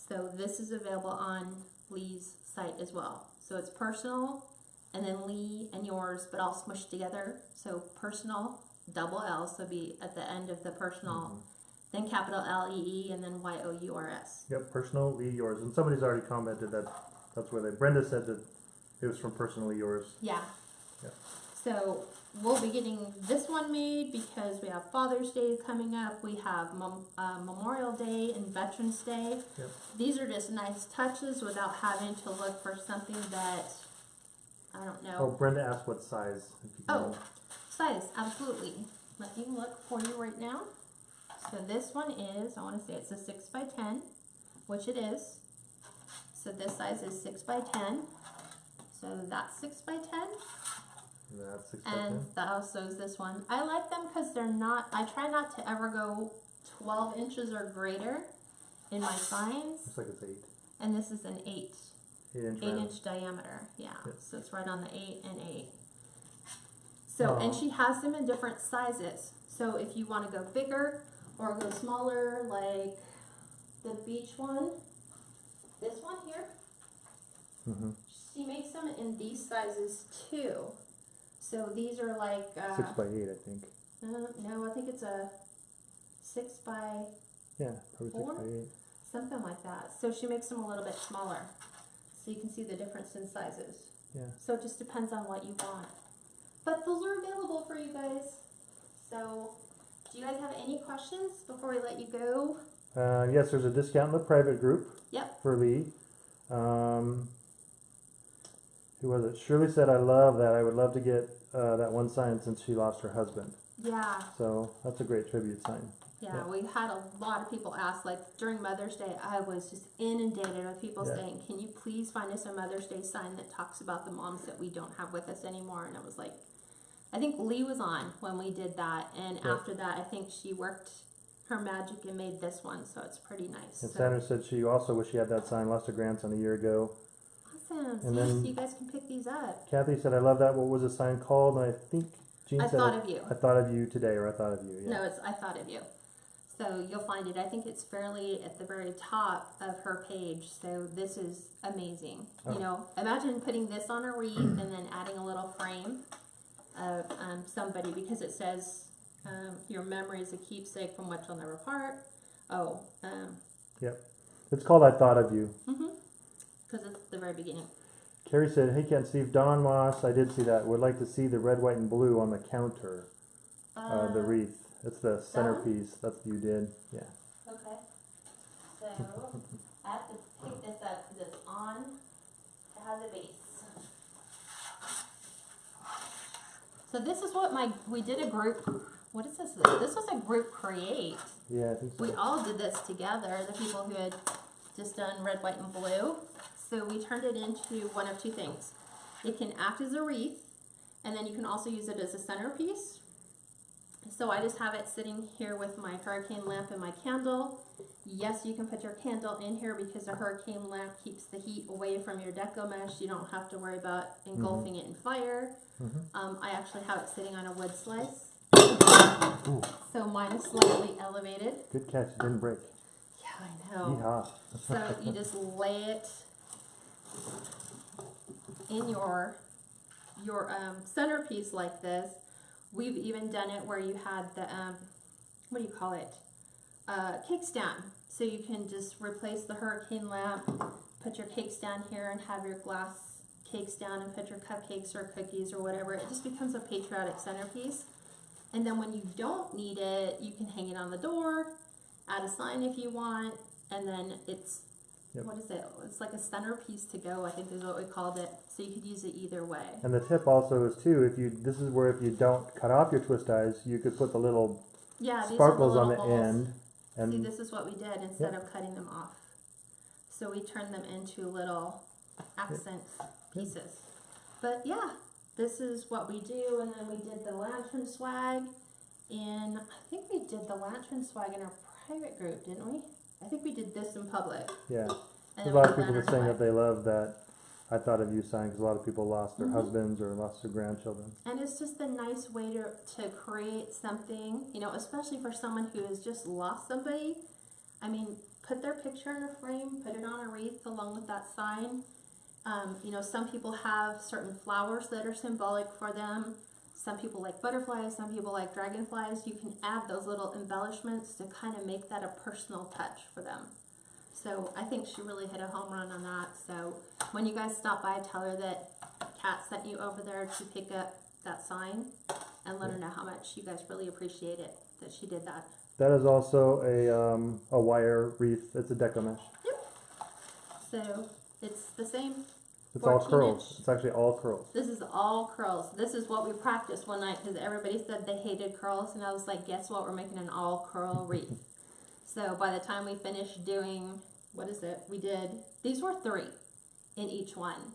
So this is available on Lee's site as well. So it's personal, and then Lee and yours, but all smushed together. So personal, double L, so be at the end of the personal, then capital L-E-E, and then Y-O-U-R-S. Yep, personal, Lee, yours. And somebody's already commented that that's where Brenda said that it was from personally yours. Yeah. Yep. So we'll be getting this one made because we have Father's Day coming up. We have Memorial Day and Veterans Day. Yep. These are just nice touches without having to look for something that, I don't know. Oh, Brenda asked what size. If you can. Size, absolutely. Let me look for you right now. So this one is, I want to say it's a 6x10, which it is. So this size is 6x10. So that's 6x10. That's 6 And that also is this one. I like them because they're not, I try not to ever go 12 inches or greater in my signs. Looks like it's 8. And this is an 8. 8-inch 8-inch diameter. Yeah. Yep. So it's right on the 8 and 8. So, and she has them in different sizes. So if you want to go bigger or go smaller, like the beach one, this one here, she makes them in these sizes too. So these are like 6 by 8, I think. no, I think it's a 6 by Yeah, probably 4? 6 by 8. Something like that. So she makes them a little bit smaller, so you can see the difference in sizes. Yeah. So it just depends on what you want. But those are available for you guys. So, do you guys have any questions before we let you go? Yes, there's a discount in the private group. Yep. For Lee. Who was it? Shirley said, I love that. I would love to get that one sign since she lost her husband. Yeah. So that's a great tribute sign. Yeah, we had a lot of people ask, like during Mother's Day, I was just inundated with people saying, can you please find us a Mother's Day sign that talks about the moms that we don't have with us anymore? And it was like, I think Lee was on when we did that. And after that, I think she worked her magic and made this one. So it's pretty nice. And Sandra said she also wished she had that sign, lost her grandson a year ago. Awesome. And So then you guys can pick these up. Kathy said, I love that. What was the sign called? And I think Jean I said, thought of you. I thought of you today, or I thought of you. Yeah. No, it's I thought of you. So you'll find it. I think it's fairly at the very top of her page. So this is amazing. Oh. You know, imagine putting this on a wreath and then adding a little frame of somebody, because it says your memory is a keepsake from which you'll never part. Oh. Yep. It's called I Thought of You. Because it's the very beginning. Carrie said, hey, Ken Steve, Don Moss, I did see that. Would like to see the red, white, and blue on the counter. The wreath. It's the centerpiece. That's what you did. Yeah. Okay. So I have to pick this up because it's on. It has a base. So this is what we did a group. What is this? This was a group create. Yeah, I think so. We all did this together. The people who had just done red, white, and blue. So we turned it into one of two things. It can act as a wreath, and then you can also use it as a centerpiece. So I just have it sitting here with my hurricane lamp and my candle. Yes, you can put your candle in here because the hurricane lamp keeps the heat away from your deco mesh. You don't have to worry about engulfing it in fire. I actually have it sitting on a wood slice. Ooh. So mine is slightly elevated. Good catch. It didn't break. Yeah, I know. Yeehaw. So you just lay it in your centerpiece like this. We've even done it where you had the what do you call it? Cake stand. So you can just replace the hurricane lamp, put your cake stand here, and have your glass cake stand and put your cupcakes or cookies or whatever. It just becomes a patriotic centerpiece. And then when you don't need it, you can hang it on the door, add a sign if you want, and then it's what is it? It's like a centerpiece to go, I think is what we called it. So you could use it either way. And the tip also is too, if you don't cut off your twist ties, you could put the little sparkles on the balls. end. And see, this is what we did instead of cutting them off. So we turned them into little accent pieces. But yeah, this is what we do. And then we did the lantern swag I think we did the lantern swag in our private group, didn't we? I think we did this in public. Yeah. And There's a lot of people that saying that they love that I Thought of You sign because a lot of people lost their husbands or lost their grandchildren. And it's just a nice way to create something, you know, especially for someone who has just lost somebody. I mean, put their picture in a frame, put it on a wreath along with that sign. You know, some people have certain flowers that are symbolic for them. Some people like butterflies, some people like dragonflies. You can add those little embellishments to kind of make that a personal touch for them. So I think she really hit a home run on that. So when you guys stop by, tell her that Kat sent you over there to pick up that sign and let her know how much you guys really appreciate it, that she did that. That is also a wire wreath. It's a decomesh. So it's the same. It's all 14 curls. inch. It's actually all curls. This is all curls. This is what we practiced one night because everybody said they hated curls, and I was like, guess what? We're making an all curl wreath. So by the time we finished doing, what is it? We did, these were 3 in each one.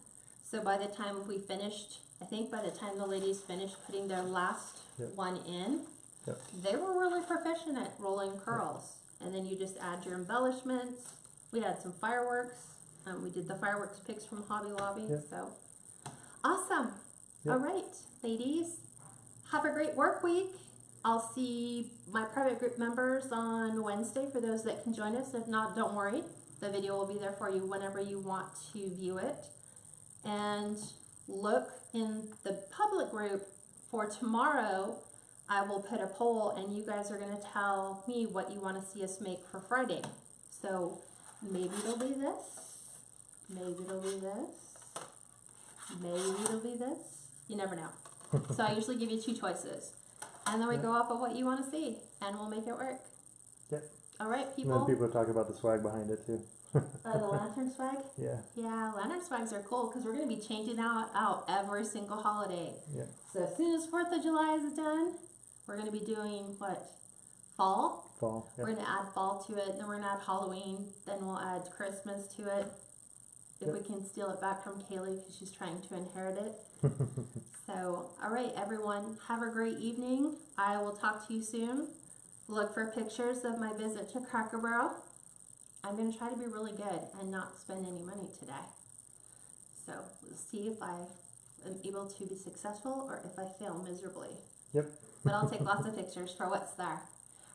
So by the time we finished, I think by the time the ladies finished putting their last one in, they were really proficient at rolling curls. And then you just add your embellishments. We had some fireworks. We did the fireworks picks from Hobby Lobby. So awesome. All right, ladies, have a great work week. I'll see my private group members on Wednesday for those that can join us. If not, don't worry. The video will be there for you whenever you want to view it. And look in the public group for tomorrow. I will put a poll and you guys are going to tell me what you want to see us make for Friday. So maybe it'll be this. Maybe it'll be this. Maybe it'll be this. You never know. So I usually give you 2 choices. And then we go off of what you want to see. And we'll make it work. Yep. All right, And people. then people talk about the swag behind it too. The lantern swag? Yeah. Yeah, lantern swags are cool because we're going to be changing out every single holiday. Yeah. So as soon as 4th of July is done, we're going to be doing what? Fall? Fall. Yep. We're going to add fall to it. Then we're going to add Halloween. Then we'll add Christmas to it. If we can steal it back from Kaylee because she's trying to inherit it. So, all right, everyone, have a great evening. I will talk to you soon. Look for pictures of my visit to Cracker Barrel. I'm going to try to be really good and not spend any money today. So, we'll see if I am able to be successful or if I fail miserably. Yep. But I'll take lots of pictures for what's there.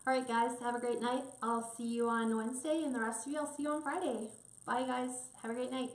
All right, guys, have a great night. I'll see you on Wednesday, and the rest of you, I'll see you on Friday. Bye, guys. Have a great night.